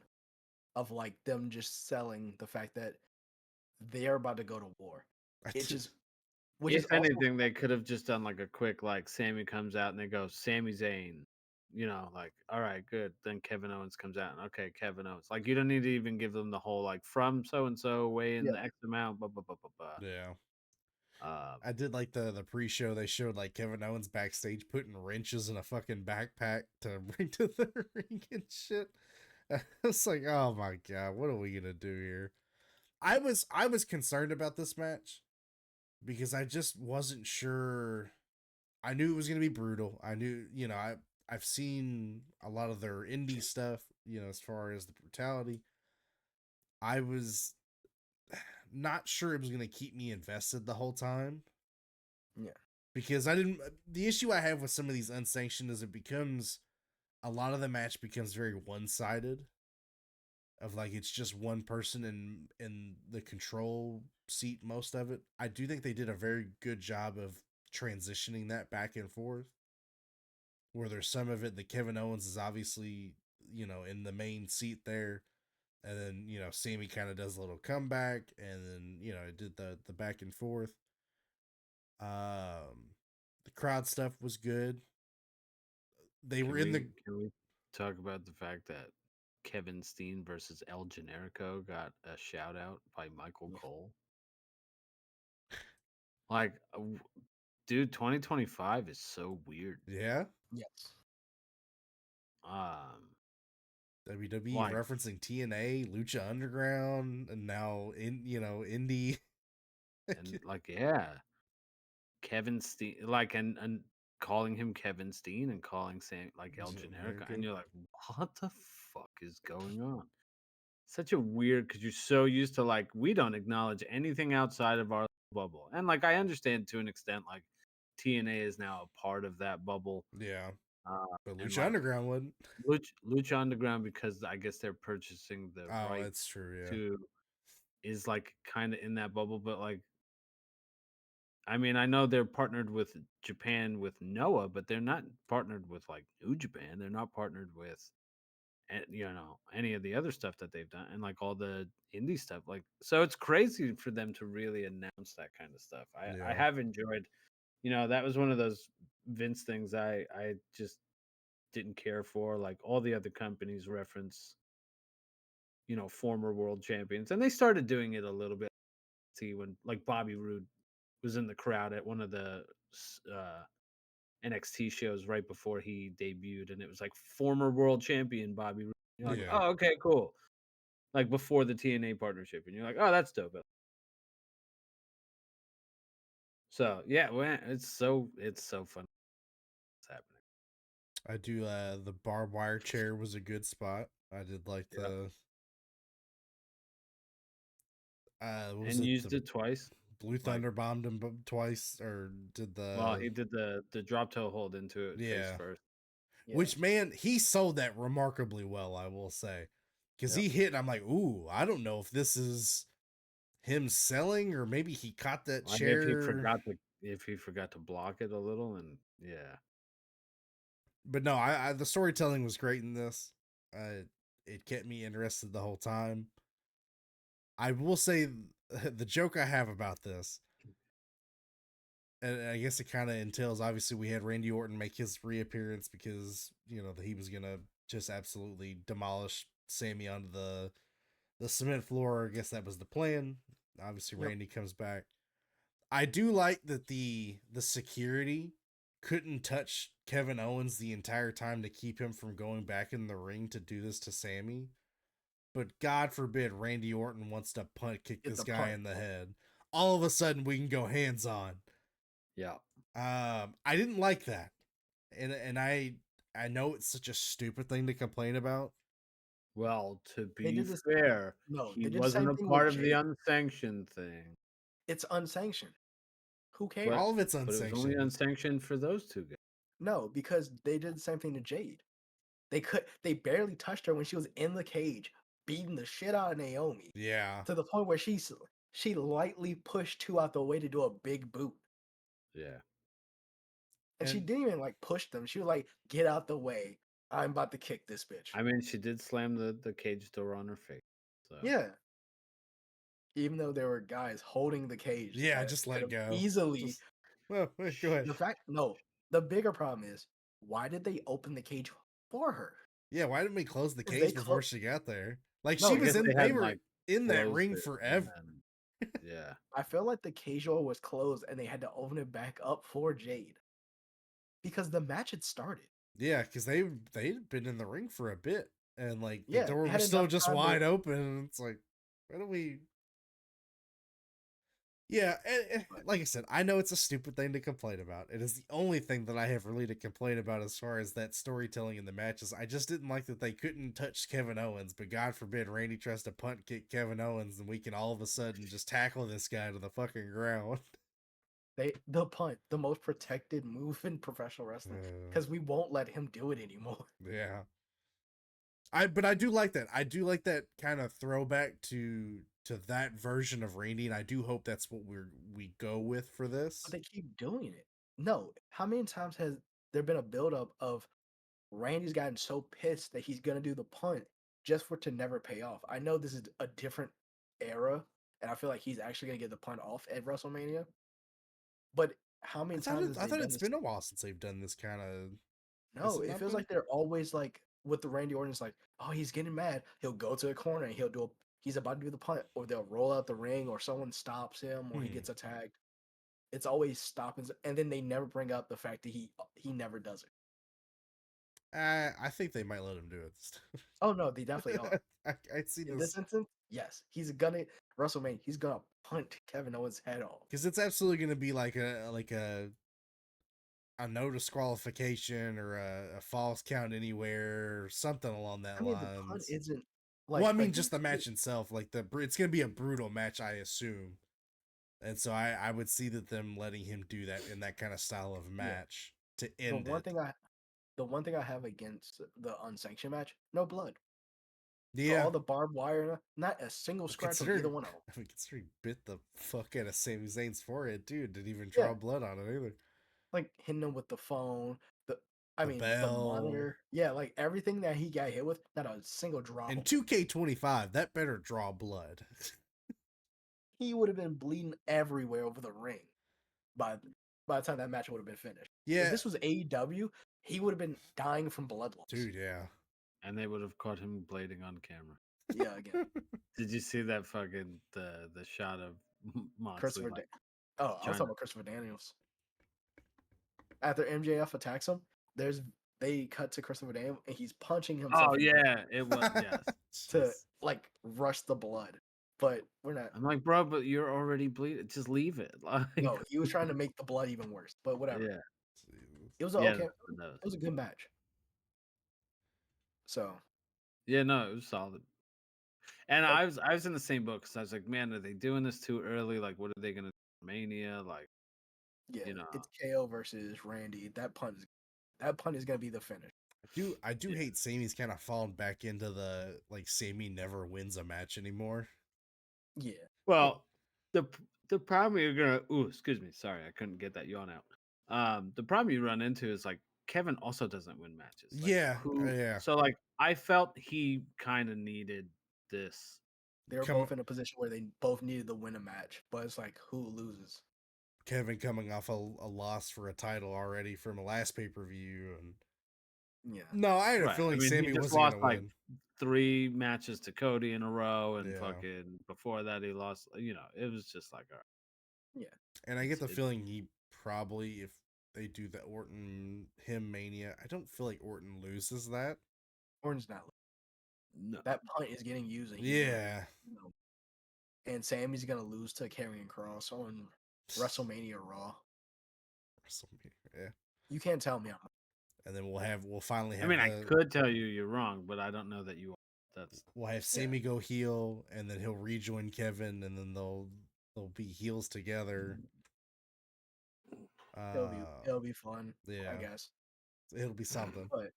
of like them just selling the fact that they are about to go to war. If anything, they could have just done like a quick, like Sammy comes out and they go Sami Zayn, like, all right, good. Then Kevin Owens comes out and okay, Kevin Owens. Like, you don't need to even give them the whole like from so and so way in the X amount. Blah blah blah blah blah. Yeah. I did like the pre-show. They showed like Kevin Owens backstage putting wrenches in a fucking backpack to bring to the ring and shit. It's like, oh my god, what are we gonna do here? I was concerned about this match because I just wasn't sure. I knew it was gonna be brutal. I knew, I've seen a lot of their indie stuff, as far as the brutality. I was not sure it was going to keep me invested the whole time. Yeah. Because the issue I have with some of these unsanctioned is a lot of the match becomes very one-sided. Of like, it's just one person in the control seat most of it. I do think they did a very good job of transitioning that back and forth. Where there's some of it that Kevin Owens is obviously, in the main seat there. And then, Sammy kind of does a little comeback, and then, it did the back and forth. The crowd stuff was good. Can we talk about the fact that Kevin Steen versus El Generico got a shout out by Michael Cole? Like, dude, 2025 is so weird. Yeah. Yes. WWE Like, referencing TNA, Lucha Underground, and now indie. and like, yeah, Kevin Steen, like, and calling him Kevin Steen and calling Sam like El Generico, and you're like, what the fuck is going on? Such a weird, because you're so used to, like, we don't acknowledge anything outside of our bubble, and like I understand to an extent, like TNA is now a part of that bubble, Yeah, but and Lucha like Underground wouldn't. Lucha Underground, because I guess they're purchasing the Oh, that's rights true. Yeah. to, is like kind of in that bubble, but like, I mean, I know they're partnered with Japan with Noah, but they're not partnered with like New Japan. They're not partnered with, any of the other stuff that they've done, and like all the indie stuff. Like, so it's crazy for them to really announce that kind of stuff. I Yeah. have enjoyed, that was one of those Vince things I just didn't care for. Like all the other companies reference, former world champions, and they started doing it a little bit. See, when like Bobby Roode was in the crowd at one of the uh, NXT shows right before he debuted, and it was like former world champion Bobby Roode. You're like, Yeah. oh, okay, cool. Like before the TNA partnership, and you're like, oh, that's dope. So yeah, it's so fun. What's happening? I do. The barbed wire chair was a good spot. I did like Yeah, the. What was and it? used The it twice. Blue Like, Thunder bombed him twice, or did well, the. he did the drop toe hold into it face Yeah. first. Yeah. Which, man, he sold that remarkably well, I will say. Because Yep. he hit, and I'm like, ooh, I don't know if this is him selling, or maybe he caught that Like chair. if he forgot to block it a little, and yeah, But no, I the storytelling was great in this. It kept me interested the whole time. I will say the joke I have about this, and I guess it kind of entails, obviously we had Randy Orton make his reappearance because he was gonna just absolutely demolish Sammy onto the cement floor. I guess that was the plan. Obviously Yep. Randy comes back. I do like that the security couldn't touch Kevin Owens the entire time to keep him from going back in the ring to do this to Sammy. But God forbid Randy Orton wants to kick Get this the guy punt. in the head. All of a sudden we can go hands on. yeah. I didn't like that. And I know it's such a stupid thing to complain about. Well, to They be did this. fair, No, he they did the wasn't same a thing with part of the Jade. unsanctioned thing. It's unsanctioned. Who cares? But All of it's but it was only unsanctioned. unsanctioned for those two guys. No, because they did the same thing to Jade. They barely touched her when she was in the cage, beating the shit out of Naomi Yeah. to the point where she lightly pushed two out the way to do a big boot. Yeah. And she And didn't even like push them. She was like, "Get out the way. I'm about to kick this bitch." I mean, she did slam the cage door on her face. So Yeah. Even though there were guys holding the cage yeah, that just could let have go. easily. Well, go ahead. The bigger problem is, why did they open the cage for her? Yeah, why didn't we close the Because they cage before she got there? Like No, she I was guess in they they hadn't were like in that closed ring it, and forever. then, yeah. I feel like the cage door was closed and they had to open it back up for Jade because the match had started. Yeah, because they'd been in the ring for a bit, and like the Yeah, door they had was still enough just time wide open. And it's like, why do we? Yeah, and but like I said, I know it's a stupid thing to complain about. It is the only thing that I have really to complain about as far as that storytelling in the matches. I just didn't like that they couldn't touch Kevin Owens, but God forbid Randy tries to punt kick Kevin Owens, and we can all of a sudden just tackle this guy to the fucking ground. the punt, the most protected move in professional wrestling, because we won't let him do it anymore. Yeah. But I do like that. I do like that kind of throwback to that version of Randy, and I do hope that's what we go with for this. But they keep doing it. No, how many times has there been a buildup of Randy's gotten so pissed that he's gonna do the punt just for it to never pay off? I know this is a different era, and I feel like he's actually gonna get the punt off at WrestleMania. But how many times has I they thought done it's this? been a while since they've done this kind of. Has No, it it not feels been? like they're always like with the Randy Orton. It's like, oh, he's getting mad. He'll go to the corner and he's about to do the punt, or they'll roll out the ring, or someone stops him, or he Hmm. gets attacked. It's always stopping, and then they never bring up the fact that he never does it. I think they might let him do it. Oh no, they definitely are. I'd see In this this instance, yes, he's gonna WrestleMania. He's gonna punt Kevin Owens' head off. because it's absolutely going to be like a no disqualification or a false count anywhere or something along that I mean, the punt lines. isn't Well, I mean, again, just the match itself, like it's going to be a brutal match, I assume, and so I would see that them letting him do that in that kind of style of match to end it. The one thing I have against the unsanctioned match, no blood. Yeah, For all the barbed wire, not a single scratch on either one of them. I mean, considering bit the fuck out of Sami Zayn's forehead too, didn't even Yeah. draw blood on it either. Like hitting him with the phone, the bell. monitor. Yeah, like everything that he got hit with, not a single drop. In 2K25, that better draw blood. He would have been bleeding everywhere over the ring by the time that match would have been finished. Yeah, If this was AEW, he would have been dying from blood loss. dude, yeah. And they would have caught him blading on camera. Yeah, again. Did you see that fucking the shot of Moxley? Christopher Like, I was talking about Christopher Daniels. After MJF attacks him, they cut to Christopher Daniels and he's punching himself. Oh yeah, it was yes. To like rush the blood. But we're not. I'm like, bro, but you're already bleeding. Just leave it. Like, no, he was trying to make the blood even worse. But whatever. Yeah. It was Yeah, okay. It was a good match. So. Yeah, no, it was solid. And I was in the same book because I was like, man, are they doing this too early? Like, what are they gonna do? Mania? Like, yeah, you know, it's KO versus Randy. That punt is gonna be the finish. I do hate Sami's kind of fallen back into the like Sami never wins a match anymore. Yeah. Well, the problem you're gonna excuse me, sorry, I couldn't get that yawn out. The problem you run into is like Kevin also doesn't win matches. Like, yeah. So like I felt he kind of needed this. They were both in a position where they both needed to win a match, but it's like who loses. Kevin coming off a loss for a title already from a last pay-per-view, and yeah. No, I had a feeling Sami wasn't lost gonna win. 3 matches to Cody in a row, and fucking before that he lost. You know, it was just like, all right. Yeah. And I get the feeling he probably, if they do the Orton him Mania, I don't feel like Orton loses that. Orton's not. No. That punt is getting used. And Sami's gonna lose to Karrion Kross on WrestleMania Raw. Yeah. You can't tell me. And then we'll finally have. I mean, I could tell you you're wrong, but I don't know that you are. We'll have Sami go heel, and then he'll rejoin Kevin, and then they'll be heels together. It'll be fun. Yeah, I guess it'll be something. But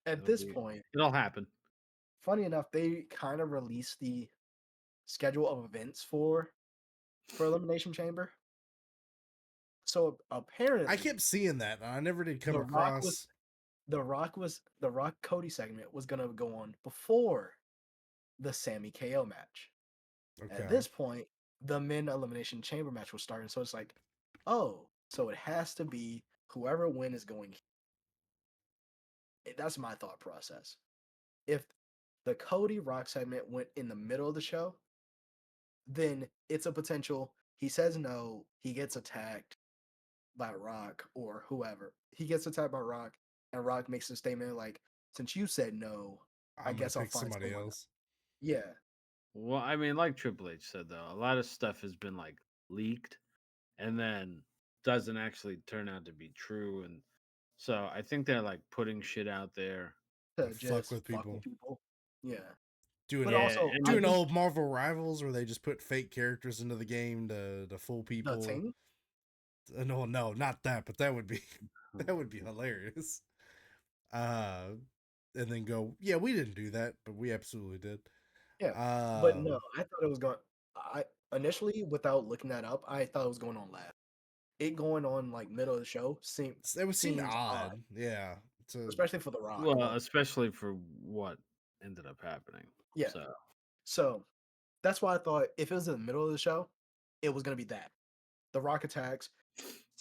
at this point, it'll happen. Funny enough, they kind of released the schedule of events for Elimination Chamber. So apparently, I kept seeing that, and I never did come across. The Rock Cody segment was gonna go on before the Sami KO match. Okay. At this point, the Men Elimination Chamber match was starting, so it's like, oh, so it has to be whoever wins is going. That's my thought process. If the Cody Rock segment went in the middle of the show, then it's a potential. He says no, he gets attacked by Rock or whoever. He gets attacked by Rock, and Rock makes a statement like, "Since you said no, I guess I'll find somebody else." Yeah. Well, I mean, like Triple H said, though, a lot of stuff has been like leaked, and then doesn't actually turn out to be true, and so I think they're like putting shit out there to just fuck with people. Yeah. Doing old Marvel Rivals where they just put fake characters into the game to fool people. No, not that, but that would be hilarious. And then go, yeah, we didn't do that, but we absolutely did. Yeah, but no, I thought it was going. I initially, without looking that up, I thought it was going on last. It going on like middle of the show seemed odd. Yeah, especially for the Rock. Well, especially for what ended up happening. Yeah. So that's why I thought if it was in the middle of the show, it was gonna be that. The Rock attacks,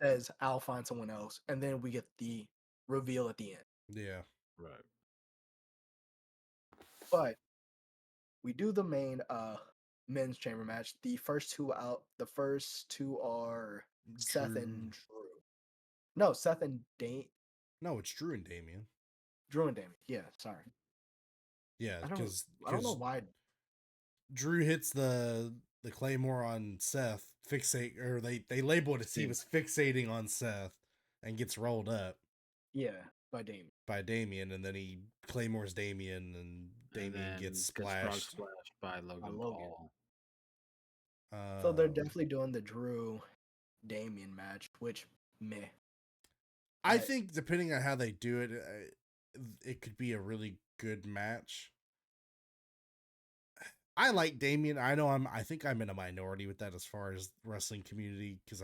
says I'll find someone else, and then we get the reveal at the end. Yeah. Right. But we do the main men's chamber match. The first two are Seth Drew. and Drew. No, Seth and No, it's Drew and Damien. Drew and Damien. Yeah, sorry. Yeah, I because don't know why. Drew hits the Claymore on Seth, fixate, or they label it as he was fixating on Seth and gets rolled up. Yeah, by Damien, and then he Claymores Damien, and Damien gets splashed by Logan Paul. So they're definitely doing the Drew Damien match, which meh. I think depending on how they do it, it could be a really good match. I like Damien. I think I'm in a minority with that as far as wrestling community, because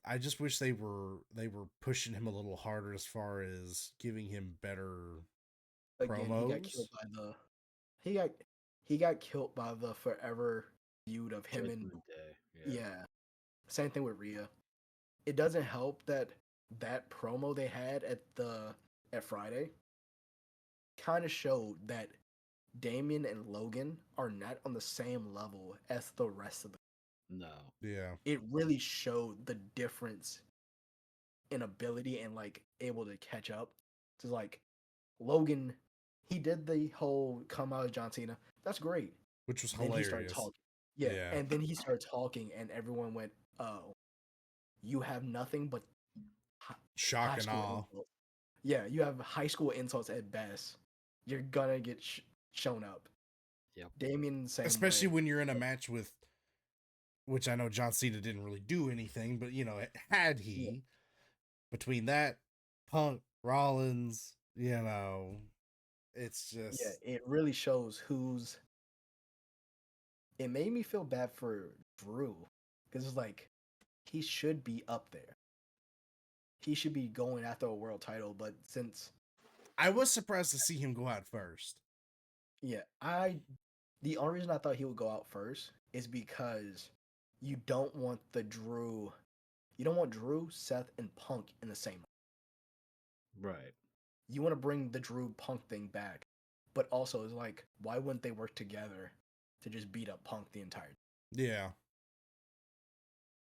I just wish they were pushing him a little harder as far as giving him better promos. He got killed by the forever feud of him and yeah. Same thing with Rhea. It doesn't help that promo they had at Friday kind of showed that Damien and Logan are not on the same level as the rest of them. No. Yeah. It really showed the difference in ability and like able to catch up. So like Logan, he did the whole come out of John Cena. That's great. Which was then hilarious. He started talking. Yeah. And then he started talking and everyone went, "Oh, you have nothing but shock and awe." Insults. Yeah, you have high school insults at best. You're gonna get shown up. Yep. Damien, same especially way. when you're in a match with, which I know John Cena didn't really do anything, but had he between that Punk, Rollins, it's just it really shows who's. It made me feel bad for Drew because it's like he should be up there. He should be going after a world title, but since I was surprised to see him go out first. Yeah, the only reason I thought he would go out first is because you don't want Drew, Seth, and Punk in the same. Right. You want to bring the Drew Punk thing back, but also it's like, why wouldn't they work together to just beat up Punk the entire? Yeah.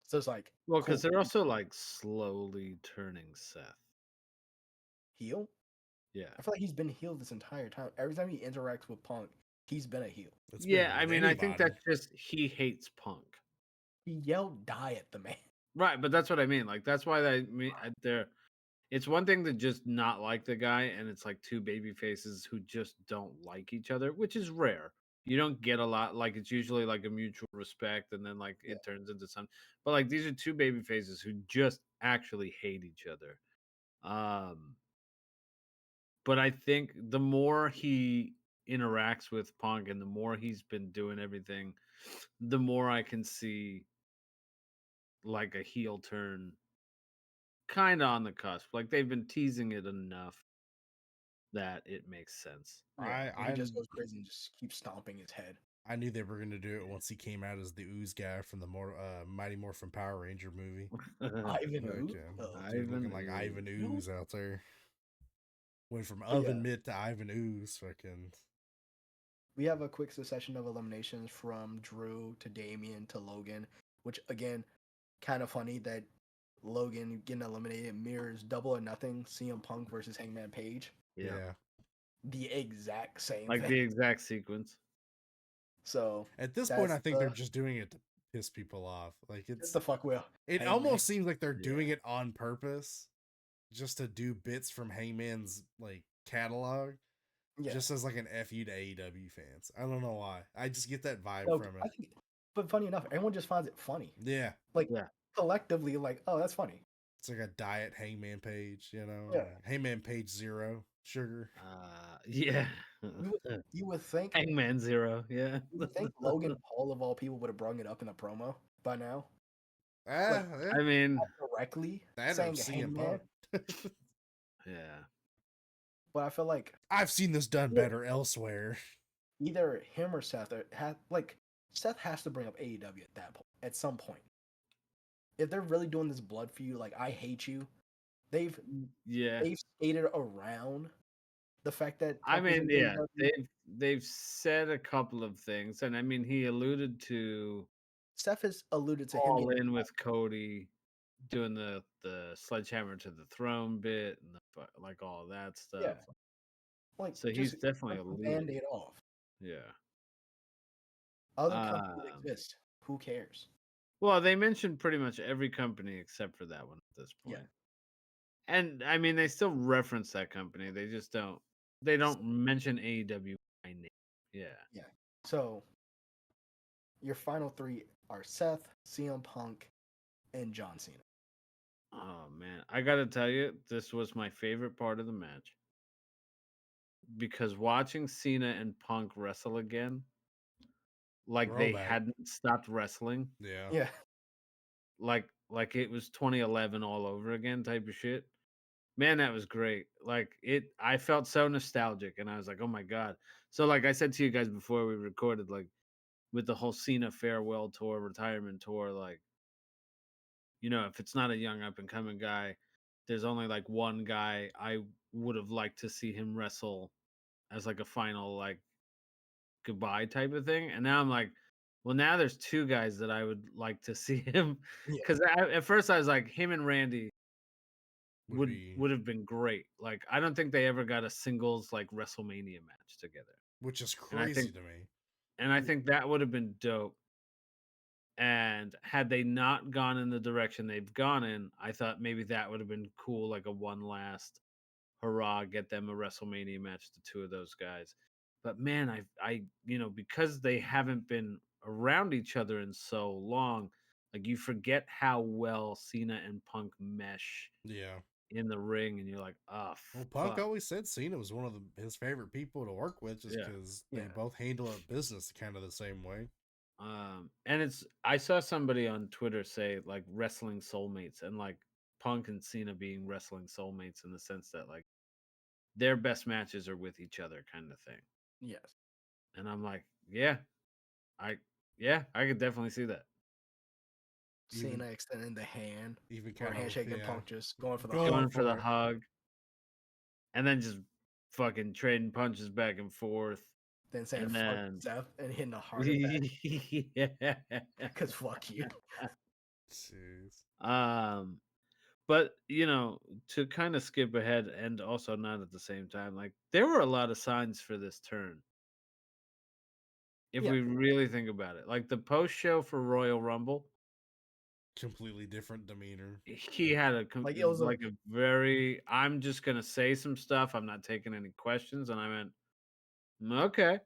So it's like, well, because they're also like slowly turning Seth heel. Yeah, I feel like he's been healed this entire time. Every time he interacts with Punk, he's been a heel. I mean, I think that's just he hates Punk. He yelled "die" at the man. Right, but that's what I mean. Like that's why they're. It's one thing to just not like the guy, and it's like two baby faces who just don't like each other, which is rare. You don't get a lot. Like it's usually like a mutual respect, and then like it turns into some. But like these are two baby faces who just actually hate each other. But I think the more he interacts with Punk and the more he's been doing everything, the more I can see like a heel turn kind of on the cusp. Like they've been teasing it enough that it makes sense. Yeah, he just goes crazy and just keeps stomping his head. I knew they were going to do it once he came out as the Ooze guy from the Mighty Morphin Power Ranger movie. Ivan Ooze? Dude looking like Ivan Ooze out there. Went from Oven Mitt to Ivan Ooze. Fucking. We have a quick succession of eliminations from Drew to Damien to Logan, which again, kind of funny that Logan getting eliminated mirrors Double or Nothing, CM Punk versus Hangman Page. Yeah. The exact same like thing. the exact sequence. So at this point, I think they're just doing it to piss people off. Like it's the fuck will. It almost seems like they're doing it on purpose, just to do bits from Hangman's like catalog, just as like an FU to AEW fans. I don't know why. I just get that vibe from it. But funny enough, everyone just finds it funny. Yeah. Collectively, like, oh, that's funny. It's like a diet Hangman Page, Yeah. Hangman Page Zero sugar. Yeah. You would think Hangman Zero. Yeah. You would think Logan Paul of all people would have brought it up in the promo by now. I mean, directly saying Hangman. Yeah. But I feel like I've seen this done better elsewhere. Either him or Seth Seth has to bring up AEW at that point, at some point. If they're really doing this blood feud, like I hate you, they've skated around the fact that they've said a couple of things, and I mean he alluded to Seth has alluded to him all getting in with Cody, doing the sledgehammer to the throne bit and like all that stuff. like So he's just definitely rip the alluded. Band-Aid off. Yeah. Other companies exist. Who cares? Well, they mentioned pretty much every company except for that one at this point. Yeah. And I mean, they still reference that company. They just don't. They don't mention AEW by name. Yeah. Yeah. So your final three are Seth, CM Punk, and John Cena. Oh man, I gotta tell you, this was my favorite part of the match because watching Cena and Punk wrestle again, like they Throwback. hadn't stopped wrestling, Yeah. Yeah. like it was 2011 all over again type of shit. Man, that was great. Like I felt so nostalgic, and I was like, oh my god. So like I said to you guys before we recorded, like with the whole Cena farewell tour, retirement tour, like if it's not a young up and coming guy, there's only like one guy I would have liked to see him wrestle as like a final like goodbye type of thing. And now I'm like, well, now there's two guys that I would like to see him Yeah. because at first I was like, him and Randy Would would have been great. Like I don't think they ever got a singles like WrestleMania match together, which is and I crazy think to me. that would have been dope. And had they not gone in the direction they've gone in, I thought maybe that would have been cool, like a one last hurrah, get them a WrestleMania match, the two of those guys. But man, because they haven't been around each other in so long, like you forget how well Cena and Punk mesh Yeah. in the ring, and you're like, oh, Well, Punk fuck. always said Cena was one of his favorite people to work with, just because they both handle a business kind of the same way. And I saw somebody on Twitter say like wrestling soulmates, and like Punk and Cena being wrestling soulmates in the sense that like their best matches are with each other kind of thing. Yes. And I'm like, I could definitely see that. Cena extending the hand, even or kind handshake, of and Punk just going for the Going Going for the it. hug. And then just fucking trading punches back and forth. Then saying And fuck then Seth and hitting a heart attack. yeah. Because fuck you. Jeez. But to kind of skip ahead and also not at the same time, like there were a lot of signs for this turn. If we really think about it, like the post show for Royal Rumble, completely different demeanor. He had a very. I'm just gonna say some stuff. I'm not taking any questions, and I went, okay.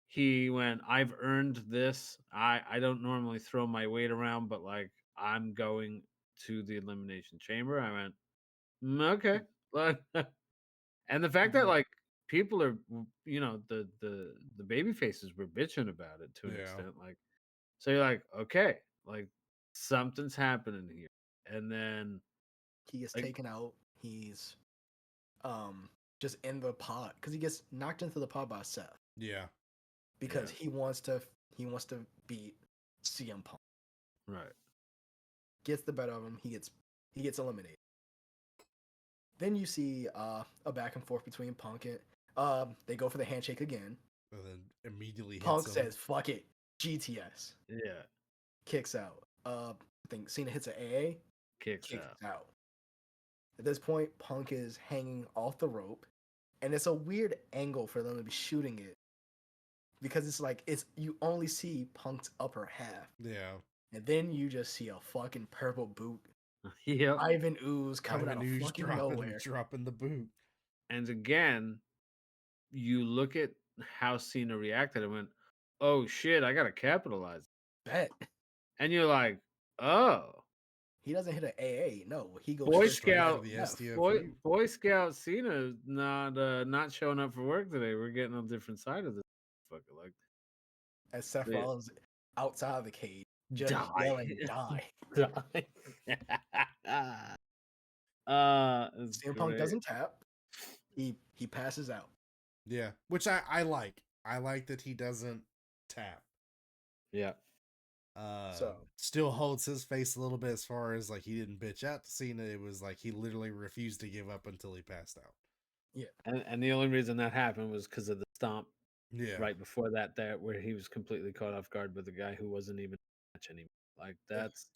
He went, I've earned this. I don't normally throw my weight around, but like I'm going to the Elimination Chamber. I went, okay. And the fact that like people are, the baby faces were bitching about it to an extent, like, so you're like, okay, like something's happening here, and then he gets taken out. He's just in the pod because he gets knocked into the pod by Seth. Yeah. Because he wants to beat CM Punk. Right. Gets the better of him. He gets eliminated. Then you see a back and forth between Punk and they go for the handshake again. And then immediately Punk says, "Fuck it, GTS." Yeah. Kicks out. I think Cena hits an AA. Kicks out. At this point, Punk is hanging off the rope, and it's a weird angle for them to be shooting it because it's you only see Punk's upper half. Yeah. And then you just see a fucking purple boot. Yep. Ivan Ooze coming out of fucking nowhere. Dropping the boot. And again, you look at how Cena reacted and went, oh shit, I gotta capitalize. Bet. And you're like, oh. He doesn't hit an AA. No, he goes Boy Scout. Boy Scout Cena not showing up for work today. We're getting a different side of this fucker. Like, as Seth Rollins outside of the cage, just yelling, "Die!" CM Punk doesn't tap. He passes out. Yeah, which I like. I like that he doesn't tap. Yeah. So still holds his face a little bit as far as like he didn't bitch out to Cena. It was like he literally refused to give up until he passed out. Yeah. And the only reason that happened was because of the stomp. Yeah. Right before that, where he was completely caught off guard with a guy who wasn't even match anymore. Like that's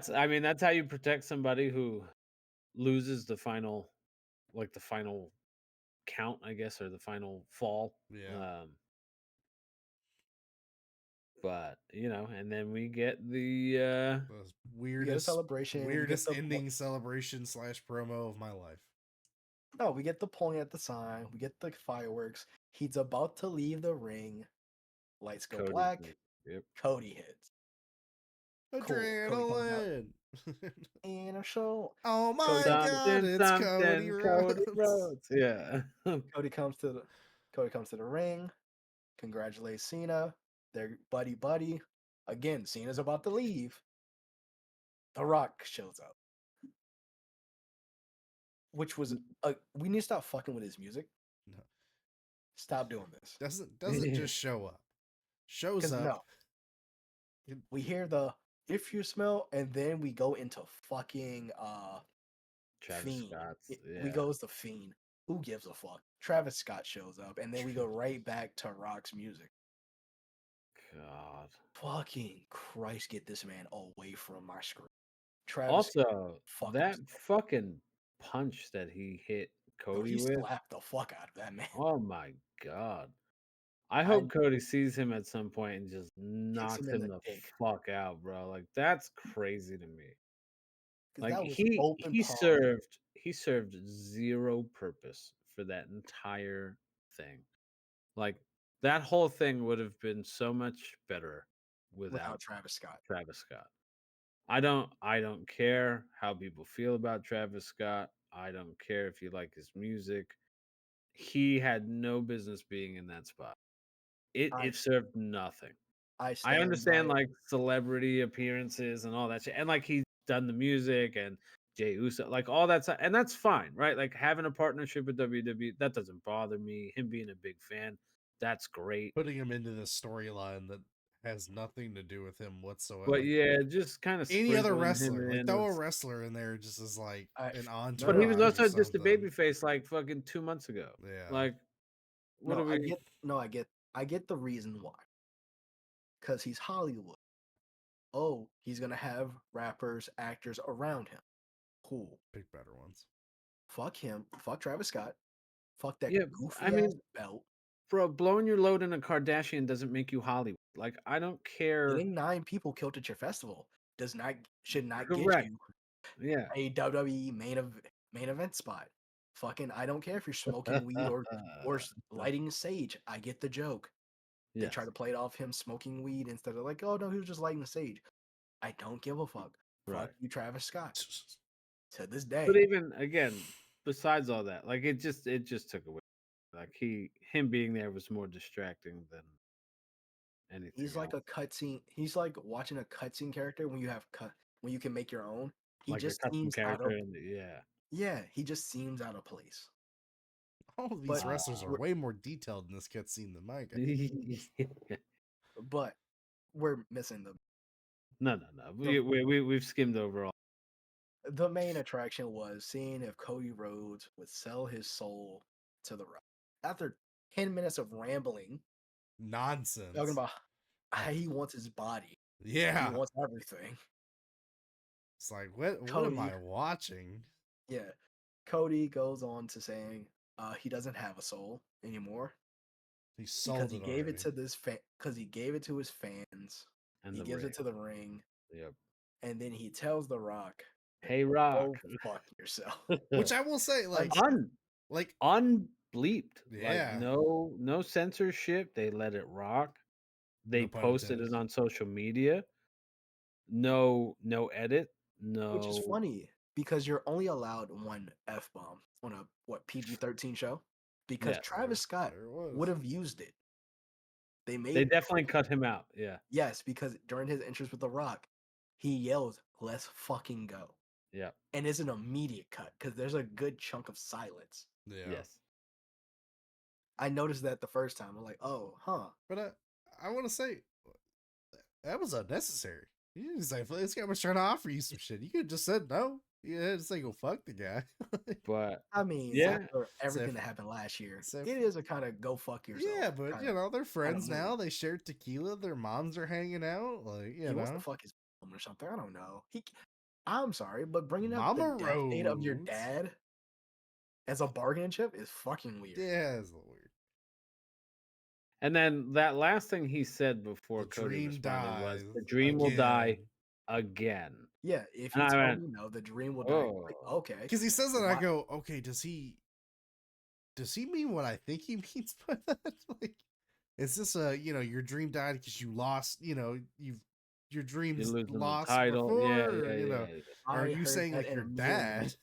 I mean, that's how you protect somebody who loses the final count, I guess, or the final fall. Yeah. But and then we get the The We get a celebration. We get weirdest the ending celebration / promo of my life. No, we get the point at the sign. We get the fireworks. He's about to leave the ring. Lights go Cody. black. Yep. Cody hits. Cool. Cody comes out. Adrenaline. And a show. Oh my Cody comes to- God! It's Cody Rhodes. Rhodes. Yeah. Cody comes to the ring. Congratulates Cena. They're buddy. Again, Cena's about to leave. The Rock shows up. Which was we need to stop fucking with his music. No. Stop doing this. Doesn't just show up. Shows up. No. We hear the if you smell, and then we go into fucking Travis Fiend. Scott's. Yeah. We go as the Fiend. Who gives a fuck? Travis Scott shows up, and then we go right back to Rock's music. God. Fucking Christ, get this man away from my screen. Travis Also, fuck that himself. fucking punch that he hit Cody He with. slapped the fuck out of that man. Oh my God. I hope Cody sees him at some point and just knocks him in him the the dick. fuck out, bro. Like that's crazy to me. 'Cause Like that was he open palm. served zero purpose for that entire thing. Like that whole thing would have been so much better without Travis Scott. Travis Scott. I don't care how people feel about Travis Scott. I don't care if you like his music. He had no business being in that spot. It served nothing. I understand like celebrity appearances and all that shit. And like he's done the music and Jey Uso, like all that stuff, and that's fine, right? Like having a partnership with WWE, that doesn't bother me. Him being a big fan, that's great. Putting him into this storyline that has nothing to do with him whatsoever. But yeah, just kind of any other wrestler, like throw a wrestler in there, just as like an entourage. But he was also just a babyface like fucking 2 months ago. Yeah. Like, what do we? I get the reason why. Because he's Hollywood. Oh, he's gonna have rappers, actors around him. Cool. Pick better ones. Fuck him. Fuck Travis Scott. Fuck that goofy ass belt. Bro, blowing your load in a Kardashian doesn't make you Hollywood. Like, I don't care. Getting 9 people killed at your festival should not get you a WWE main event spot. Fucking, I don't care if you're smoking weed or lighting sage. I get the joke. They try to play it off him smoking weed instead of like, oh no, he was just lighting the sage. I don't give a fuck. Fuck you, Travis Scott. To this day. But even again, besides all that, like it just took away. Like him being there was more distracting than anything. He's like a cutscene. He's like watching a cutscene character when you can make your own. He like just a custom seems character. Yeah, he just seems out of place. All of these wrestlers are way more detailed in this cutscene than my guy. But we're missing them. No. We've skimmed over all. The main attraction was seeing if Cody Rhodes would sell his soul to the Rock. After 10 minutes of rambling nonsense, talking about how he wants his body. Yeah, he wants everything. It's like what am I watching? Yeah, Cody goes on to saying he doesn't have a soul anymore. He sold because he gave it to this because he gave it to his fans. And he gives it to the ring. Yep. And then he tells The Rock, "Hey, Rock, go fuck yourself." Which I will say, like unbleeped. Yeah. Like, no censorship. They let it rock. They posted it on social media. No edit. No. Which is funny because you're only allowed one F-bomb on a PG-13 show. Because Travis Scott would have used it. They definitely cut him out. Yeah. Yes, because during his entrance with The Rock, he yells, "Let's fucking go." Yeah. And it's an immediate cut because there's a good chunk of silence. Yeah. Yes. I noticed that the first time. I'm like, oh, huh. But I want to say that was unnecessary. You didn't say this guy was trying to offer you some shit. You could have just said no. Yeah, just like go fuck the guy. But I mean, yeah, after everything Except- that happened last year, except- it is a kind of go fuck yourself. Yeah, but kinda, they're friends move. now. They share tequila. Their moms are hanging out. Like He wants to fuck his mom or something. I don't know. I'm sorry, but bringing up Mama the death date of your Rose. dad as a bargaining chip is fucking weird. Yeah, it's a little weird. and then that last thing he said before The Cody dream responded was, dies "The dream will die again. again." Yeah, if And he I told went, me no, the dream will die. "Oh, Like, okay, Because he says that, Why- I go, okay, does he mean what I think he means by that? Like, is this your dream died because you lost, your you're dreams losing the lost title." Yeah, before, or, yeah, yeah, yeah. or are I you heard saying that like in your a million. dad?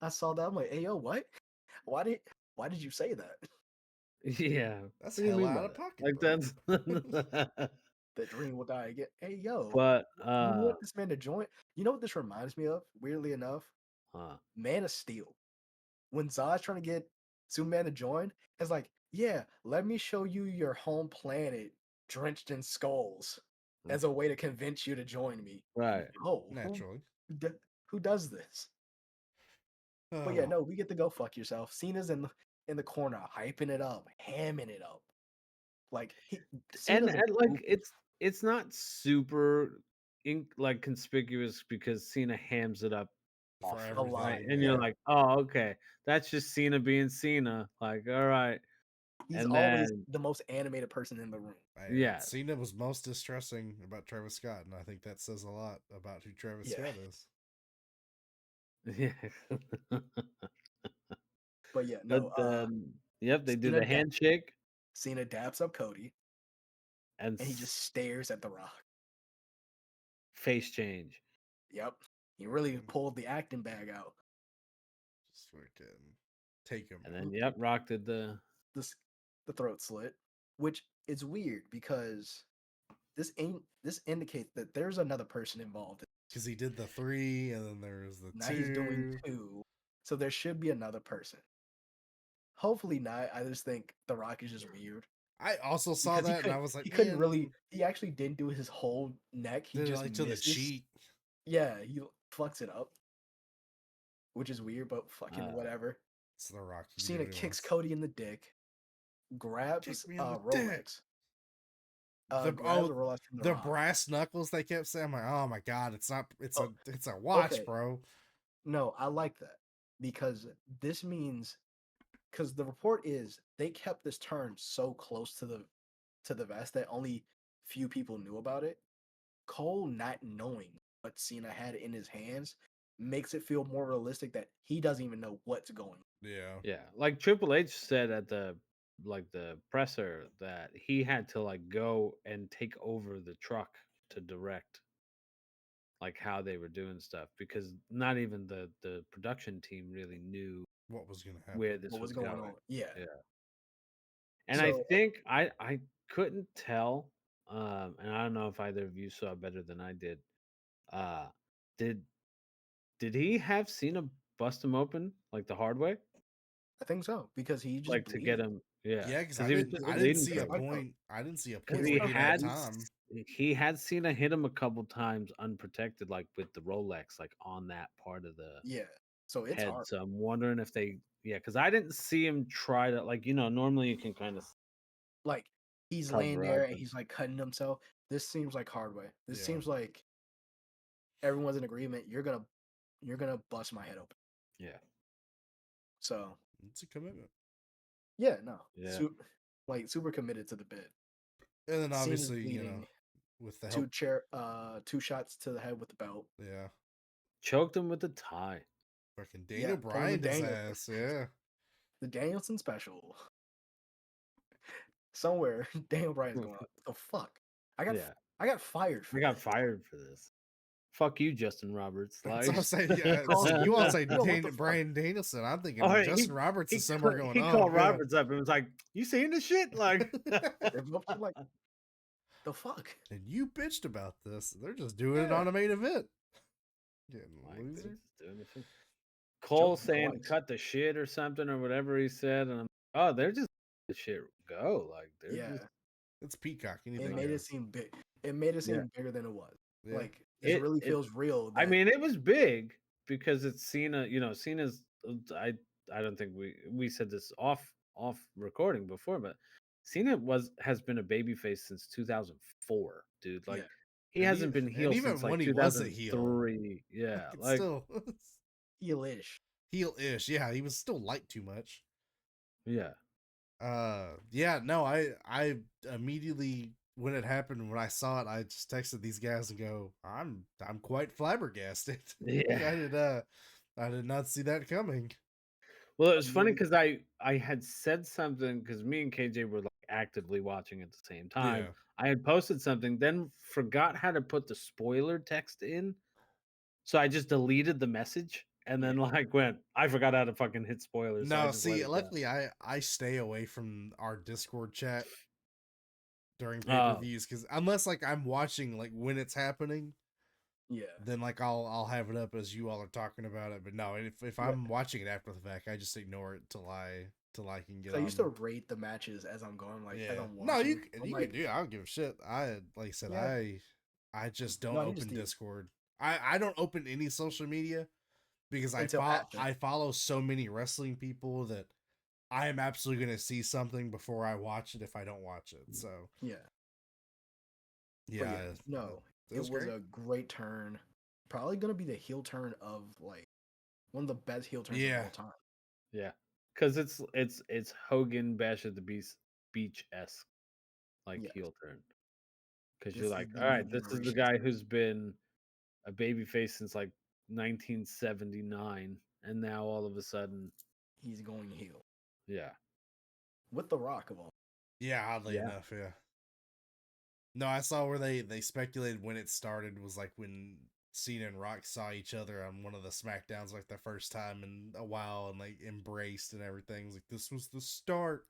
I saw that. I'm like, hey yo, what? Why did you say that? Yeah. That's What do you hell mean out by of that? pocket, Like bro. that's The dream will die again. Hey yo, but you want this man to join? You know what this reminds me of? Weirdly enough, Man of Steel. When Zod's trying to get Superman to join, it's like, yeah, let me show you your home planet drenched in skulls as a way to convince you to join me. right. Oh, Naturally. who does this? But yeah, no, we get to go fuck yourself. Cena's in the corner, hyping it up, hamming it up. Like Cena's And like it's not super like conspicuous because Cena hams it up For often, everything, right? lot, And yeah. you're like, oh, okay, that's just Cena being Cena. Like, all right. He's And always then the most animated person in the room. yeah, Cena was most distressing about Travis Scott, and I think that says a lot about who Travis Yeah. Scott is. yeah. But yeah, But no. then, yep, they do Cena the handshake Cena daps up Cody, and and he just stares at The Rock. face change. Yep, he really Mm. pulled the acting bag out. Just fucking take him. And then yep, Rock did the The throat slit, which is weird because this indicates that there's another person involved. Because he did the 3, and then there's the Now 2. he's doing 2, so there should be another person. Hopefully not. I just think The Rock is just weird. I also saw Because that, and I was like, he couldn't man, really. He actually didn't do his whole neck. He did it just like to the misses. cheek. Yeah, he fucks it up, which is weird, but fucking whatever. It's The Rock. Cena kicks Cody in the dick, grabs me in the Rolex. The grabs a Rolex from the Rock. brass knuckles they kept saying. I'm like, oh my god, it's not. It's a watch, okay. bro. No, I like that because this means because the report is they kept this turn so close to the vest that only few people knew about it. Cole not knowing what Cena had in his hands makes it feel more realistic that he doesn't even know what's going on. Yeah. Yeah, like Triple H said at the presser that he had to like go and take over the truck to direct like how they were doing stuff because not even the production team really knew What was gonna happen? where this What was was going on? Yeah. And I So- think I couldn't tell, and I don't know if either of you saw better than I did. Uh, did he have Cena bust him open like the hard way, I think so because he just like to get him? Yeah, Yeah, because because I he was didn't. just I didn't bleeding see a from it. point. I didn't see a Because point he where he had time. he had Cena hit him a couple times unprotected, like with the Rolex, like on that part of the Yeah. So it's head. hard. So I'm wondering if they, because I didn't see him try to, like, normally you can kind of Like he's cover laying there up and he's like cutting himself. This seems like hard way. This Yeah. seems like everyone's in agreement. You're gonna bust my head open. Yeah. So It's a commitment. yeah, no. Yeah. Super committed to the bit. And then Cena's obviously, bleeding. with the help. Two shots to the head with the belt. Yeah. Choked him with the tie. Fucking Daniel pulling the Bryan his Daniel. ass. Yeah. The Danielson special. Somewhere Daniel Bryan's going, what the fuck? I got fired for I got this. fired for this. Fuck you, Justin Roberts. That's Like, what I'm saying. Yeah. You all say Bryan Danielson. I'm thinking Justin Roberts is somewhere going, he oh, called yeah. Roberts up and was like, "You seeing this shit?" Like, They're both like, the fuck? And you bitched about this. They're just doing it Yeah. on a main event. Getting like, they're loser. just doing this shit. Cole Joking saying twice. cut the shit or something or whatever he said, and I'm oh, they're just the shit go. Like, they're Yeah. just It's Peacock. It Anything made it goes. seem big. It made it seem bigger than it was. Yeah. Like This really feels real. I mean, it was big because it's Cena. You know, Cena's. I don't think we said this off recording before, but Cena has been a babyface since 2004, dude. Like he hasn't been heel even since like when he wasn't heel, 2003. Yeah, it's like still heel-ish. Heel-ish. Yeah, he was still light too much. Yeah. Yeah, no, I immediately when it happened, when I saw it, I just texted these guys and go, I'm quite flabbergasted. Yeah. I did not see that coming. Well, it was funny because I had said something because me and KJ were like actively watching at the same time. Yeah. I had posted something, then forgot how to put the spoiler text in. So I just deleted the message and then like went, I forgot how to fucking hit spoilers. So I No, just let see, it go. luckily I stay away from our Discord chat during Oh, pay-per-views because unless like I'm watching like when it's happening, Yeah. then like I'll have it up as you all are talking about it. But no, if I'm watching it after the fact, I just ignore it till I can get I on. used to rate the matches as I'm going, like as I'm watching. No, you like, can do it. I don't give a shit. I like I said, Yeah. I just don't No, I need to open see it. Discord. I don't open any social media because Until after. I follow so many wrestling people that I am absolutely gonna see something before I watch it if I don't watch it. So Yeah. yeah, no, it was a great turn. Probably gonna be the heel turn of like one of the best heel turns of all time. yeah. Because it's Hogan Bash at the Beach esque like heel turn. Because you're like, all right, this is the guy who's been a babyface since like 1979, and now all of a sudden he's going heel. Yeah. With The Rock of all. Yeah, oddly enough, yeah. No, I saw where they speculated when it started was like when Cena and Rock saw each other on one of the SmackDowns like the first time in a while and like embraced and everything. It's like this was the start.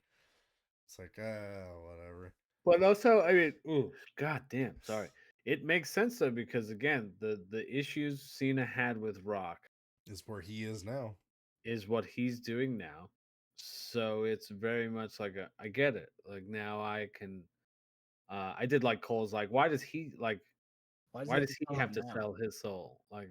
It's like whatever. But also, I mean, ooh, god damn, sorry. It makes sense though because again, the issues Cena had with Rock is where he is now. Is what he's doing now. So it's very much like I get it. Like now I can I did like Cole's like why does he have to sell his soul? Like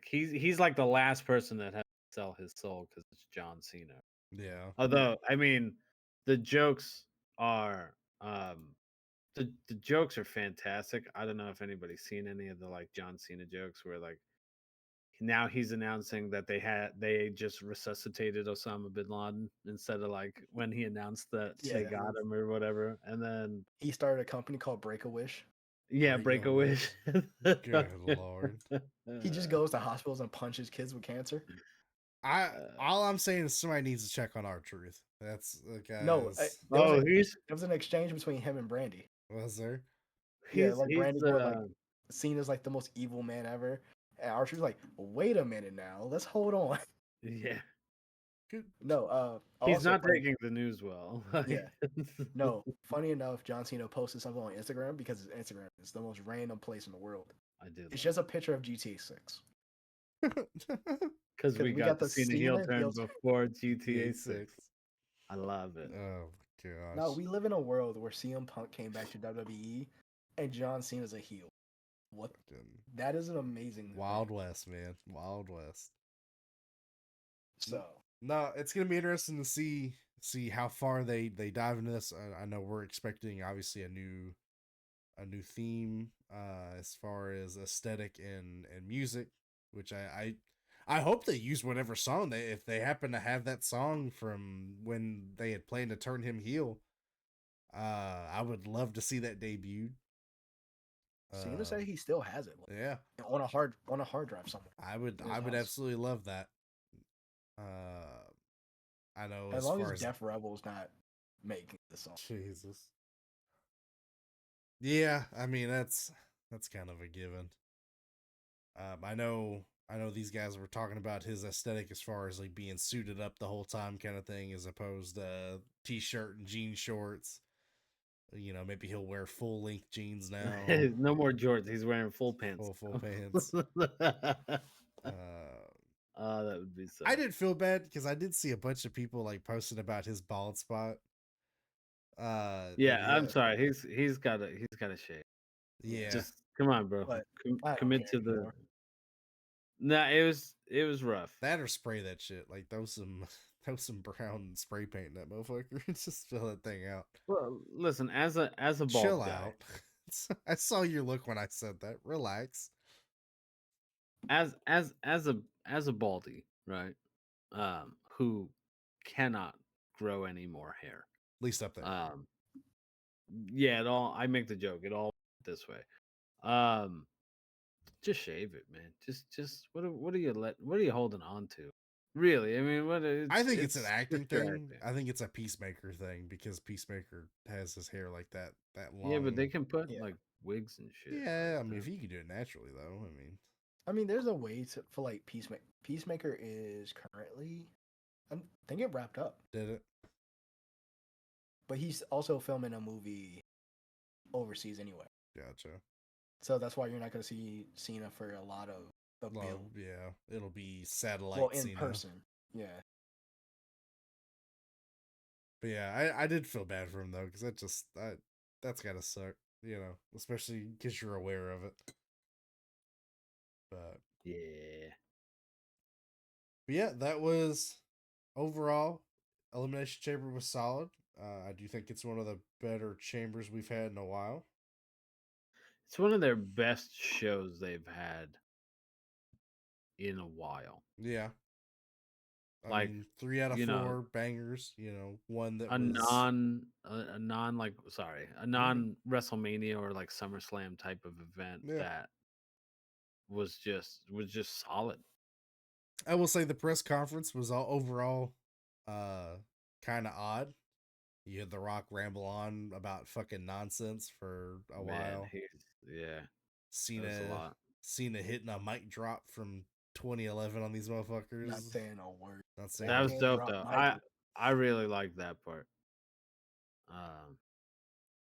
he's like the last person that has to sell his soul because it's John Cena. Yeah. Although I mean, the jokes are the jokes are fantastic. I don't know if anybody's seen any of the like John Cena jokes where like now he's announcing that they just resuscitated Osama bin Laden instead of like when he announced that they got him or whatever, and then he started a company called Break a Wish. Yeah, Break a Wish. Good Lord. He just goes to hospitals and punches kids with cancer. All I'm saying is somebody needs to check on R-Truth. That's the guy. No, there was an exchange between him and Brandy. Was there? Like Brandy going like seen as like the most evil man ever, and R-Truth's like, wait a minute now, let's hold on. Yeah. Good. No, he's not taking the news well. Yeah. No, funny enough, John Cena posted something on Instagram because his Instagram is the most random place in the world. I did. It's just a picture of GTA 6. Because we got the Cena heel turn before GTA 6. I love it. Oh gosh. No, we live in a world where CM Punk came back to WWE and John Cena's a heel. What? That is an amazing Wild West, man. Wild West. So no, it's gonna be interesting to see how far they dive into this. I know we're expecting obviously a new theme as far as aesthetic and music, which I hope they use whatever song if they happen to have that song from when they had planned to turn him heel. I would love to see that debuted. Cena say he still has it. Yeah, on a hard drive somewhere. I would absolutely love that. I know as long as Def Rebel's not making the song. Jesus. Yeah, I mean that's kind of a given. I know these guys were talking about his aesthetic as far as like being suited up the whole time kind of thing, as opposed to t-shirt and jean shorts. You know, maybe he'll wear full length jeans now. No more jorts. He's wearing full pants. Full pants. That would be so. I didn't feel bad because I did see a bunch of people like posting about his bald spot. Yeah, I'm sorry. He's got a shave. Yeah. Just come on, bro. But I don't Commit care to the. anymore. Nah, it was rough. That or spray that shit. Like throw some brown spray paint in that motherfucker. Just fill that thing out. Well, listen, as a Chill bald guy, out. I saw your look when I said that. Relax. as a baldy, right? Who cannot grow any more hair. At least up there. Yeah, it all. I make the joke. It all this way. Just shave it, man. Just what are you holding on to? Really? I mean, I think it's an acting thing. distracting. I think it's a Peacemaker thing because Peacemaker has his hair like that long. Yeah, but they can put Yeah. like wigs and shit. Yeah, like I mean, that. if he could do it naturally, though, I mean, there's a way for like Peacemaker. Peacemaker is currently, I think it wrapped up, did it? but he's also filming a movie overseas anyway. Gotcha. So that's why you're not going to see Cena for a lot of the Well, build. yeah, it'll be satellite. Well, in Cena. person, yeah. But yeah, I did feel bad for him though, because that's gotta suck, especially because you're aware of it. But Yeah. yeah, that was overall Elimination Chamber was solid. I do think it's one of the better chambers we've had in a while. It's one of their best shows they've had in a while. Yeah. I Like, mean, 3 out of 4 bangers. One that a was non a non like sorry, a non WrestleMania or like SummerSlam type of event that was just solid. I will say the press conference was all overall kind of odd. You had The Rock ramble on about fucking nonsense for a while. Yeah. That was a lot. Cena hitting a mic drop from 2011 on these motherfuckers. Not saying a word. Not saying That was Can't dope drop though. mic. I really liked that part.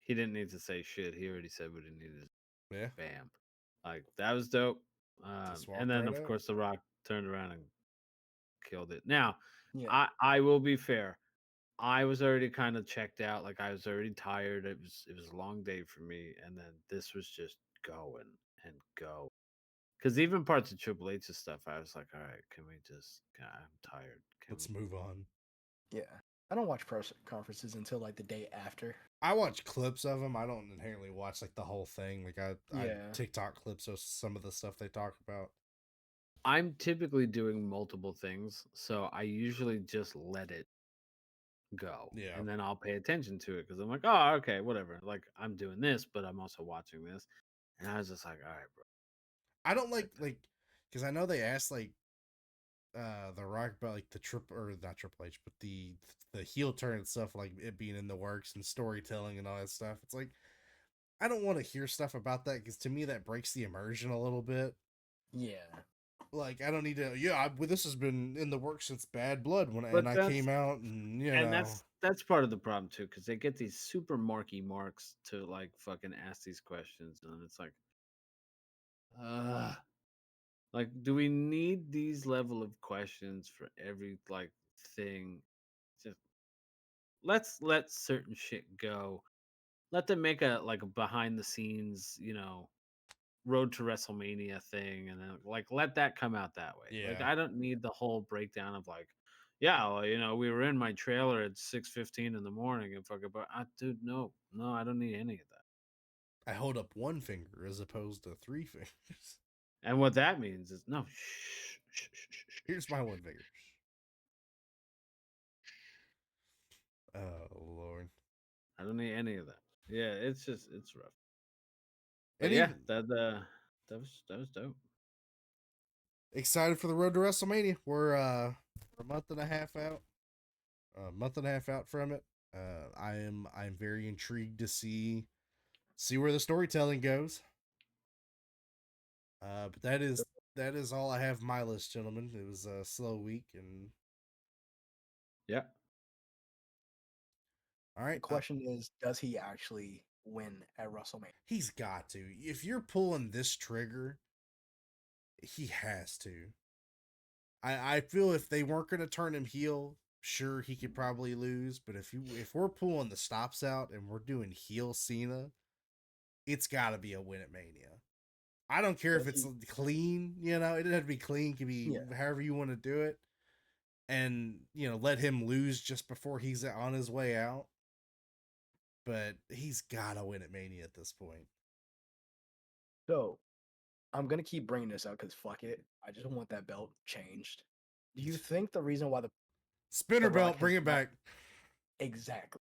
He didn't need to say shit. He already said what he needed. Yeah. Bam. Like that was dope. And then right of out. course The Rock turned around and killed it. Now, Yeah. I will be fair. I was already kind of checked out. Like I was already tired. It was a long day for me, and then this was just going and go. Because even parts of Triple H's stuff, I was like, all right, can we just? I'm tired. Let's move on. Yeah. I don't watch press conferences until like the day after. I watch clips of them. I don't inherently watch like the whole thing. Like I Yeah. TikTok clips of some of the stuff they talk about. I'm typically doing multiple things, so I usually just let it go. Yeah. And then I'll pay attention to it because I'm like, oh, okay, whatever. Like I'm doing this, but I'm also watching this. And I was just like, all right, bro. I don't like because I know they asked like The Rock about like the not Triple H, but the heel turn and stuff, like it being in the works and storytelling and all that stuff. It's like I don't want to hear stuff about that because to me that breaks the immersion a little bit. Yeah. Like I don't need to. Yeah, this has been in the works since Bad Blood when I came out, and that's part of the problem too, because they get these super marky marks to like fucking ask these questions, and it's like, do we need these level of questions for every like thing? Just let's let certain shit go. Let them make a behind the scenes, road to WrestleMania thing, and then like let that come out that way. Like Yeah. I don't need the whole breakdown of like, yeah, well, we were in my trailer at 6:15 in the morning and fucking, but dude, no, I don't need any of that. I hold up one finger as opposed to 3 fingers. And what that means is no. Here's my one finger. Oh Lord. I don't need any of that. Yeah, it's rough. But And yeah, even that was dope. excited for the road to WrestleMania. We're a month and a half out. A month and a half out from it. I'm very intrigued to see where the storytelling goes. But that is all I have on my list, gentlemen. It was a slow week, and yeah. All right. The question is, does he actually win at WrestleMania? He's got to. If you're pulling this trigger, he has to. I feel if they weren't going to turn him heel, sure he could probably lose. But if we're pulling the stops out and we're doing heel Cena, it's got to be a win at Mania. I don't care if it's clean, you know, it doesn't have to be clean. It can be however you want to do it. And, you know, let him lose just before he's on his way out. But he's got to win at Mania at this point. So, I'm going to keep bringing this up because fuck it. I just want that belt changed. Do you think the reason why the Spinner belt, bring it back. Exactly.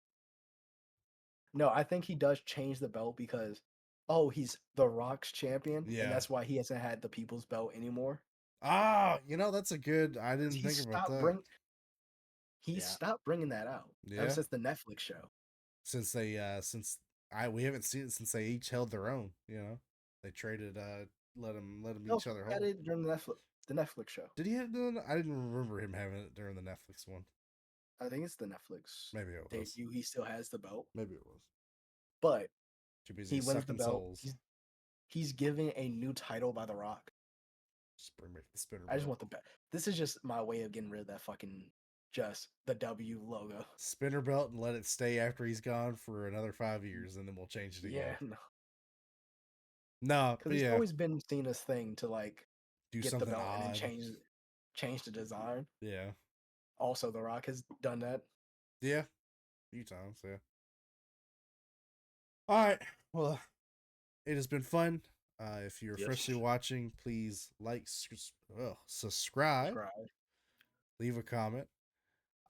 No, I think he does change the belt because, he's The Rock's champion, and that's why he hasn't had the People's Belt anymore. Ah, you know, that's a good. I didn't think about that. He stopped bringing that out ever since the Netflix show. Since they, we haven't seen it since they each held their own. You know, they traded. Let them each other hold. He had it during the Netflix show. Did he have it? I didn't remember him having it during the Netflix one. I think it's the Netflix. Maybe it was. He still has the belt. Maybe it was. But he wins the belt. Souls. He's given a new title by The Rock. Just bring back the spinner belt. I just want the belt. This is just my way of getting rid of that fucking the W logo. Spinner belt and let it stay after he's gone for another 5 years, and then we'll change it again. Yeah, no, because it's always been seen as thing to like do get something the belt odd. and then change the design. Yeah. Also, The Rock has done that. Yeah, a few times. Yeah. All right. Well, it has been fun. If you're freshly watching, please like, subscribe, leave a comment.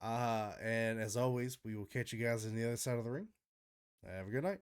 And as always, we will catch you guys on the other side of the ring. Have a good night.